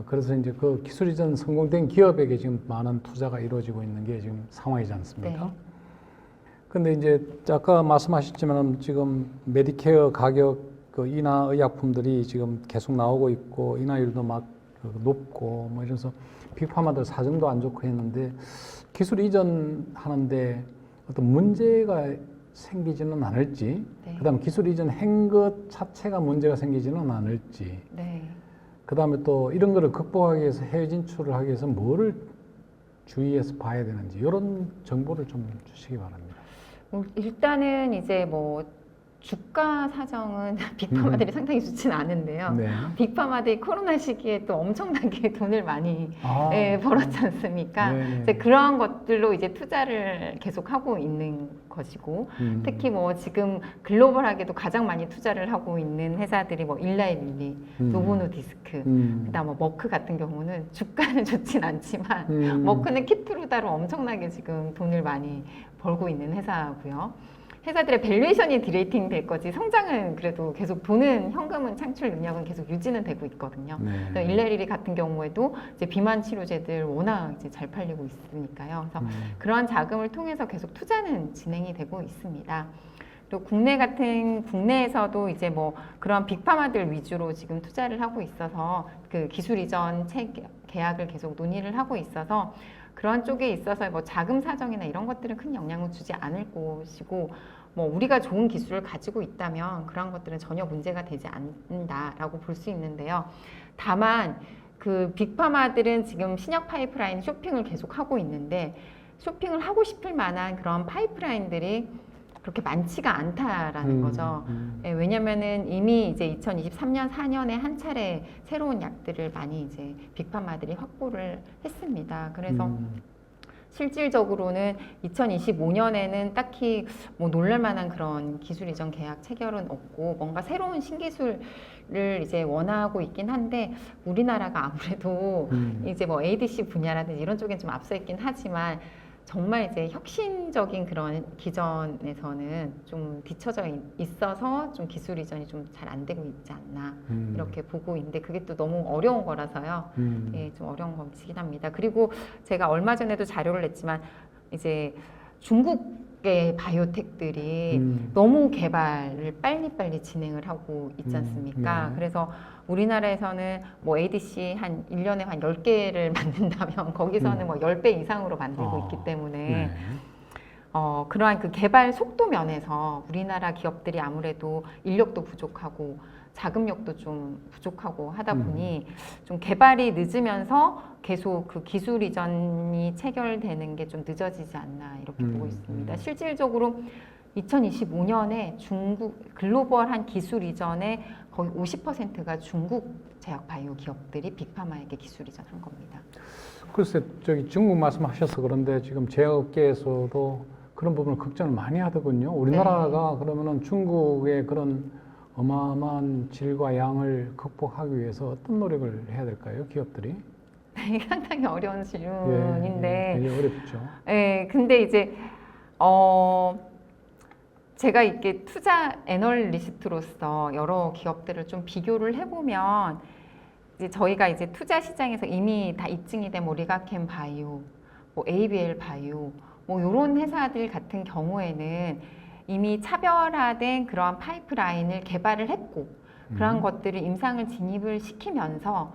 그래서 이제 그 기술 이전 성공된 기업에게 지금 많은 투자가 이루어지고 있는 게 지금 상황이지 않습니까? 네. 근데 이제 아까 말씀하셨지만 지금 메디케어 가격 그 인하 의약품들이 지금 계속 나오고 있고 인하율도 막 높고 뭐 이래서 빅파마들 사정도 안 좋고 했는데 기술 이전하는데 어떤 문제가 생기지는 않을지, 네. 그다음 기술 이전 한 것 자체가 문제가 생기지는 않을지, 네. 그다음에 또 이런 거를 극복하기 위해서 해외 진출을 하기 위해서 뭐를 주의해서 봐야 되는지 이런 정보를 좀 주시기 바랍니다. 일단은 이제 뭐 주가 사정은 빅파마들이 상당히 좋지는 않은데요. 네. 빅파마들이 코로나 시기에 또 엄청나게 돈을 많이 벌었지 않습니까? 네네. 이제 그러한 것들로 이제 투자를 계속 하고 있는 것이고, 특히 뭐 지금 글로벌하게도 가장 많이 투자를 하고 있는 회사들이 뭐 일라이릴리, 노보노디스크, 그다음 뭐 머크 같은 경우는 주가는 좋진 않지만 머크는 키트루다로 엄청나게 지금 돈을 많이 벌고 있는 회사고요. 회사들의 밸류에이션이 디레이팅 될 거지 성장은 그래도 계속 돈은 현금은 창출 능력은 계속 유지는 되고 있거든요. 네. 일레리리 같은 경우에도 이제 비만 치료제들 워낙 이제 잘 팔리고 있으니까요. 그래서 그러한 자금을 통해서 계속 투자는 진행이 되고 있습니다. 또 국내에서도 이제 뭐 그런 빅파마들 위주로 지금 투자를 하고 있어서 그 기술 이전 계약을 계속 논의를 하고 있어서 그런 쪽에 있어서 뭐 자금 사정이나 이런 것들은 큰 영향을 주지 않을 것이고, 뭐 우리가 좋은 기술을 가지고 있다면 그런 것들은 전혀 문제가 되지 않는다라고 볼 수 있는데요. 다만 그 빅파마들은 지금 신약 파이프라인 쇼핑을 계속 하고 있는데 쇼핑을 하고 싶을 만한 그런 파이프라인들이 그렇게 많지가 않다라는 거죠. 예, 왜냐면은 이미 이제 2023년, 4년에 한 차례 새로운 약들을 많이 이제 빅파마들이 확보를 했습니다. 그래서 실질적으로는 2025년에는 딱히 뭐 놀랄만한 그런 기술 이전 계약 체결은 없고 뭔가 새로운 신기술을 이제 원하고 있긴 한데 우리나라가 아무래도 이제 뭐 ADC 분야라든지 이런 쪽엔 좀 앞서 있긴 하지만 정말 이제 혁신적인 그런 기전에서는 좀 뒤처져 있어서 좀 기술 이전이 좀 잘 안 되고 있지 않나 이렇게 보고 있는데 그게 또 너무 어려운 거라서요. 예, 좀 어려운 검치긴 합니다. 그리고 제가 얼마 전에도 자료를 냈지만 이제 중국의 바이오텍들이 너무 개발을 빨리빨리 진행을 하고 있지 않습니까? 네. 그래서 우리나라에서는 뭐 ADC 한 1년에 한 10개를 만든다면 거기서는 뭐 10배 이상으로 만들고 있기 때문에 네. 그러한 그 개발 속도 면에서 우리나라 기업들이 아무래도 인력도 부족하고 자금력도 좀 부족하고 하다 보니 좀 개발이 늦으면서 계속 그 기술 이전이 체결되는 게 좀 늦어지지 않나 이렇게 보고 있습니다. 실질적으로 2025년에 중국 글로벌한 기술 이전의 거의 50%가 중국 제약 바이오 기업들이 빅파마에게 기술 이전한 겁니다. 글쎄, 저기 중국 말씀하셔서 그런데 지금 제약업계에서도 그런 부분을 걱정을 많이 하더군요. 우리나라가 그러면은 중국의 그런 어마어마한 질과 양을 극복하기 위해서 어떤 노력을 해야 될까요, 기업들이? 상당히 어려운 질문인데. 되게 어렵죠. 예, 근데 이제 제가 이렇게 투자 애널리스트로서 여러 기업들을 좀 비교를 해보면 이제 저희가 이제 투자 시장에서 이미 다 입증이 된 뭐 리가캠 바이오, 뭐 ABL 바이오, 뭐 이런 회사들 같은 경우에는 이미 차별화된 그러한 파이프라인을 개발을 했고 그러한 것들을 임상을 진입을 시키면서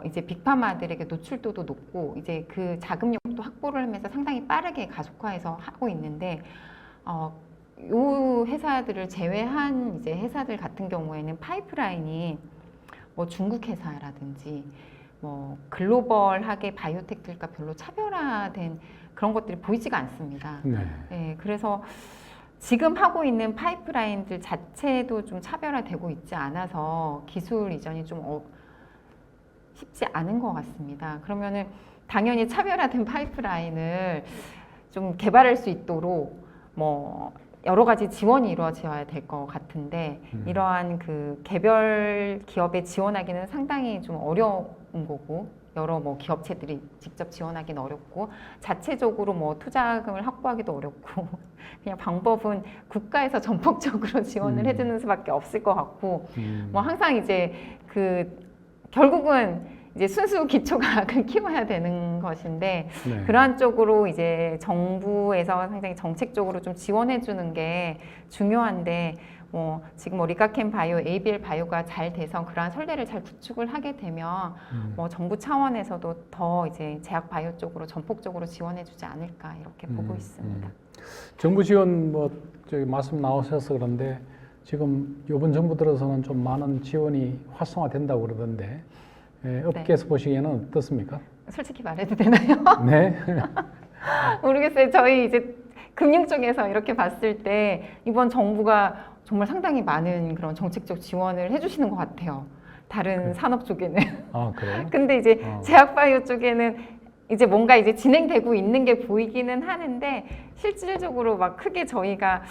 이제 빅파마들에게 노출도도 높고 이제 그 자금력도 확보를 하면서 상당히 빠르게 가속화해서 하고 있는데 요 회사들을 제외한 이제 회사들 같은 경우에는 파이프라인이 뭐 중국 회사라든지 뭐 글로벌하게 바이오텍들과 별로 차별화된 그런 것들이 보이지가 않습니다. 네. 네, 그래서 지금 하고 있는 파이프라인들 자체도 좀 차별화되고 있지 않아서 기술 이전이 좀 쉽지 않은 것 같습니다. 그러면은 당연히 차별화된 파이프라인을 좀 개발할 수 있도록 뭐 여러 가지 지원이 이루어져야 될 것 같은데 이러한 그 개별 기업에 지원하기는 상당히 좀 어려운 거고 여러 뭐 기업체들이 직접 지원하기는 어렵고 자체적으로 뭐 투자금을 확보하기도 어렵고 그냥 방법은 국가에서 전폭적으로 지원을 해주는 수밖에 없을 것 같고 뭐 항상 이제 그 결국은 이제 순수 기초과학을 키워야 되는 것인데 네. 그러한 쪽으로 이제 정부에서 상당히 정책적으로 좀 지원해 주는 게 중요한데 뭐 지금 뭐 리가캠 바이오, ABL 바이오가 잘 돼서 그러한 선례를 잘 구축을 하게 되면 뭐 정부 차원에서도 더 이제 제약 바이오 쪽으로 전폭적으로 지원해 주지 않을까 이렇게 보고 있습니다. 정부 지원 뭐 저기 말씀 나오셔서 그런데 지금 이번 정부 들어서는 좀 많은 지원이 활성화된다고 그러던데 업계에서 보시기에는 어떻습니까? 솔직히 말해도 되나요? 네. 모르겠어요. 저희 이제 금융 쪽에서 이렇게 봤을 때 이번 정부가 정말 상당히 많은 그런 정책적 지원을 해주시는 것 같아요. 다른 산업 쪽에는. 아, 그래요? 근데 이제 제약바이오 쪽에는 이제 뭔가 이제 진행되고 있는 게 보이기는 하는데 실질적으로 막 크게 저희가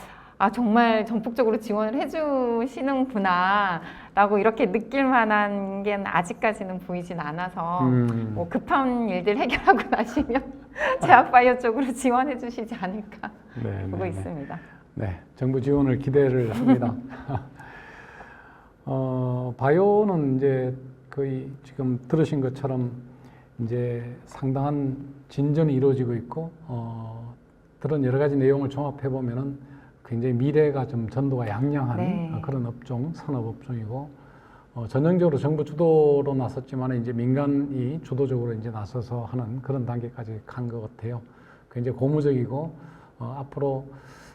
정말 전폭적으로 지원을 해주시는구나 라고 이렇게 느낄 만한 게 아직까지는 보이진 않아서 뭐 급한 일들 해결하고 나시면 제약바이오 쪽으로 지원해 주시지 않을까 보고 있습니다. 네, 정부 지원을 기대를 합니다. 바이오는 이제 거의 지금 들으신 것처럼 이제 상당한 진전이 이루어지고 있고 그런 여러 가지 내용을 종합해 보면은 굉장히 미래가 좀 전도가 양양한 그런 업종, 산업 업종이고 전형적으로 정부 주도로 나섰지만 이제 민간이 주도적으로 이제 나서서 하는 그런 단계까지 간 것 같아요. 굉장히 고무적이고 앞으로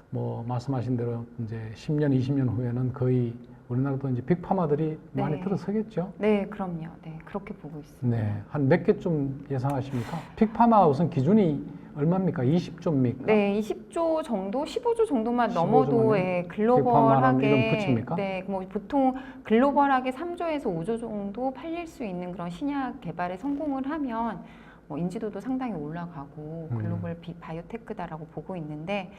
뭐 말씀하신 대로 이제 10년, 20년 후에는 거의 우리나라도 이제 빅파마들이 많이 들어서겠죠? 네, 그럼요. 네, 그렇게 보고 있습니다. 네, 한 몇 개쯤 예상하십니까? 빅파마 우선 기준이 얼마입니까? 20조입니까? 네, 20조 정도, 15조 정도만 15조 넘어도 글로벌하게 붙입니까? 네, 뭐 보통 글로벌하게 3조에서 5조 정도 팔릴 수 있는 그런 신약 개발에 성공을 하면 뭐 인지도도 상당히 올라가고 글로벌 바이오테크다라고 보고 있는데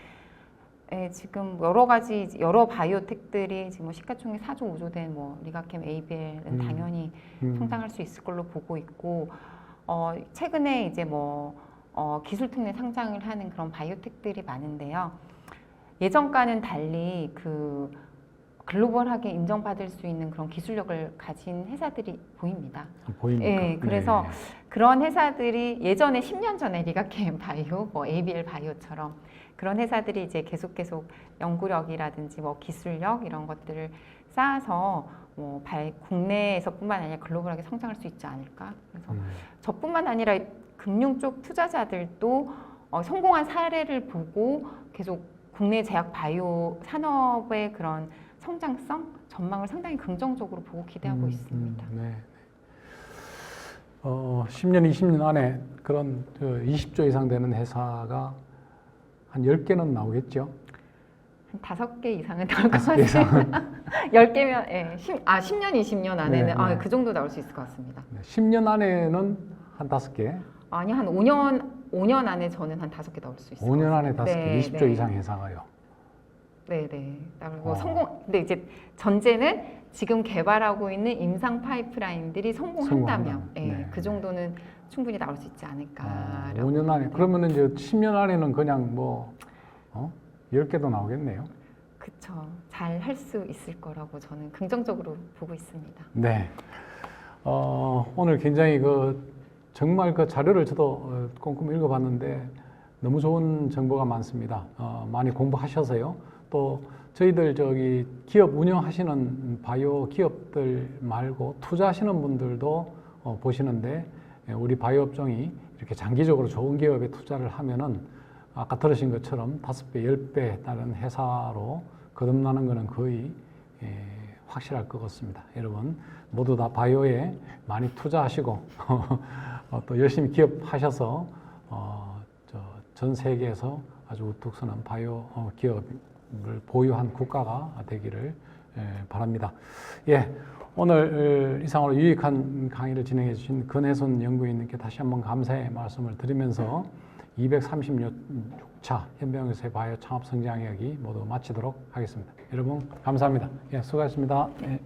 지금 여러 바이오텍들이 지금 뭐 시가총액 4조, 5조 된 뭐 리가캠, ABL은 당연히 성장할 수 있을 걸로 보고 있고 최근에 이제 뭐 기술 특례 상장을 하는 그런 바이오텍들이 많은데요. 예전과는 달리 그 글로벌하게 인정받을 수 있는 그런 기술력을 가진 회사들이 보입니다. 보입니까? 네, 그래서 그런 회사들이 예전에 10년 전에 리가캠 바이오, 뭐 ABL 바이오처럼 그런 회사들이 이제 계속 연구력이라든지 뭐 기술력 이런 것들을 쌓아서 뭐 국내에서뿐만 아니라 글로벌하게 성장할 수 있지 않을까. 그래서 저뿐만 아니라 금융 쪽 투자자들도 성공한 사례를 보고 계속 국내 제약 바이오 산업의 그런 성장성 전망을 상당히 긍정적으로 보고 기대하고 있습니다. 네. 10년, 20년 안에 그런 20조 이상 되는 회사가 한 10개는 나오겠죠? 한 5개 이상은 나올 것 같습니다. 10개면, 10년, 20년 안에는 그 정도 나올 수 있을 것 같습니다. 10년 안에는 한 5개? 아니, 한 5년 안에 저는 한 5개 나올 수 있을 것 같습니다. 5년 안에 5개, 20조 이상 회사가요? 네네. 그리고 근데 이제 전제는 지금 개발하고 있는 임상 파이프라인들이 성공한다면, 그 정도는 충분히 나올 수 있지 않을까라고. 5년 안에. 그러면 이제 10년 안에는 그냥 뭐, 10개도 나오겠네요. 그쵸. 잘 할 수 있을 거라고 저는 긍정적으로 보고 있습니다. 네. 오늘 굉장히 정말 그 자료를 저도 꼼꼼히 읽어봤는데 너무 좋은 정보가 많습니다. 많이 공부하셔서요. 또 저희들 기업 운영하시는 바이오 기업들 말고 투자하시는 분들도 보시는데 우리 바이오 업종이 이렇게 장기적으로 좋은 기업에 투자를 하면은 아까 들으신 것처럼 5배, 10배 다른 회사로 거듭나는 것은 거의 확실할 것 같습니다. 여러분 모두 다 바이오에 많이 투자하시고 또 열심히 기업하셔서 전 세계에서 아주 우뚝 서는 바이오 기업을 보유한 국가가 되기를 바랍니다. 예, 오늘 이상으로 유익한 강의를 진행해 주신 권혜순 연구위원님께 다시 한번 감사의 말씀을 드리면서 236차 현병의사의 바이오 창업 성장 이야기 모두 마치도록 하겠습니다. 여러분 감사합니다. 예, 수고하셨습니다. 예.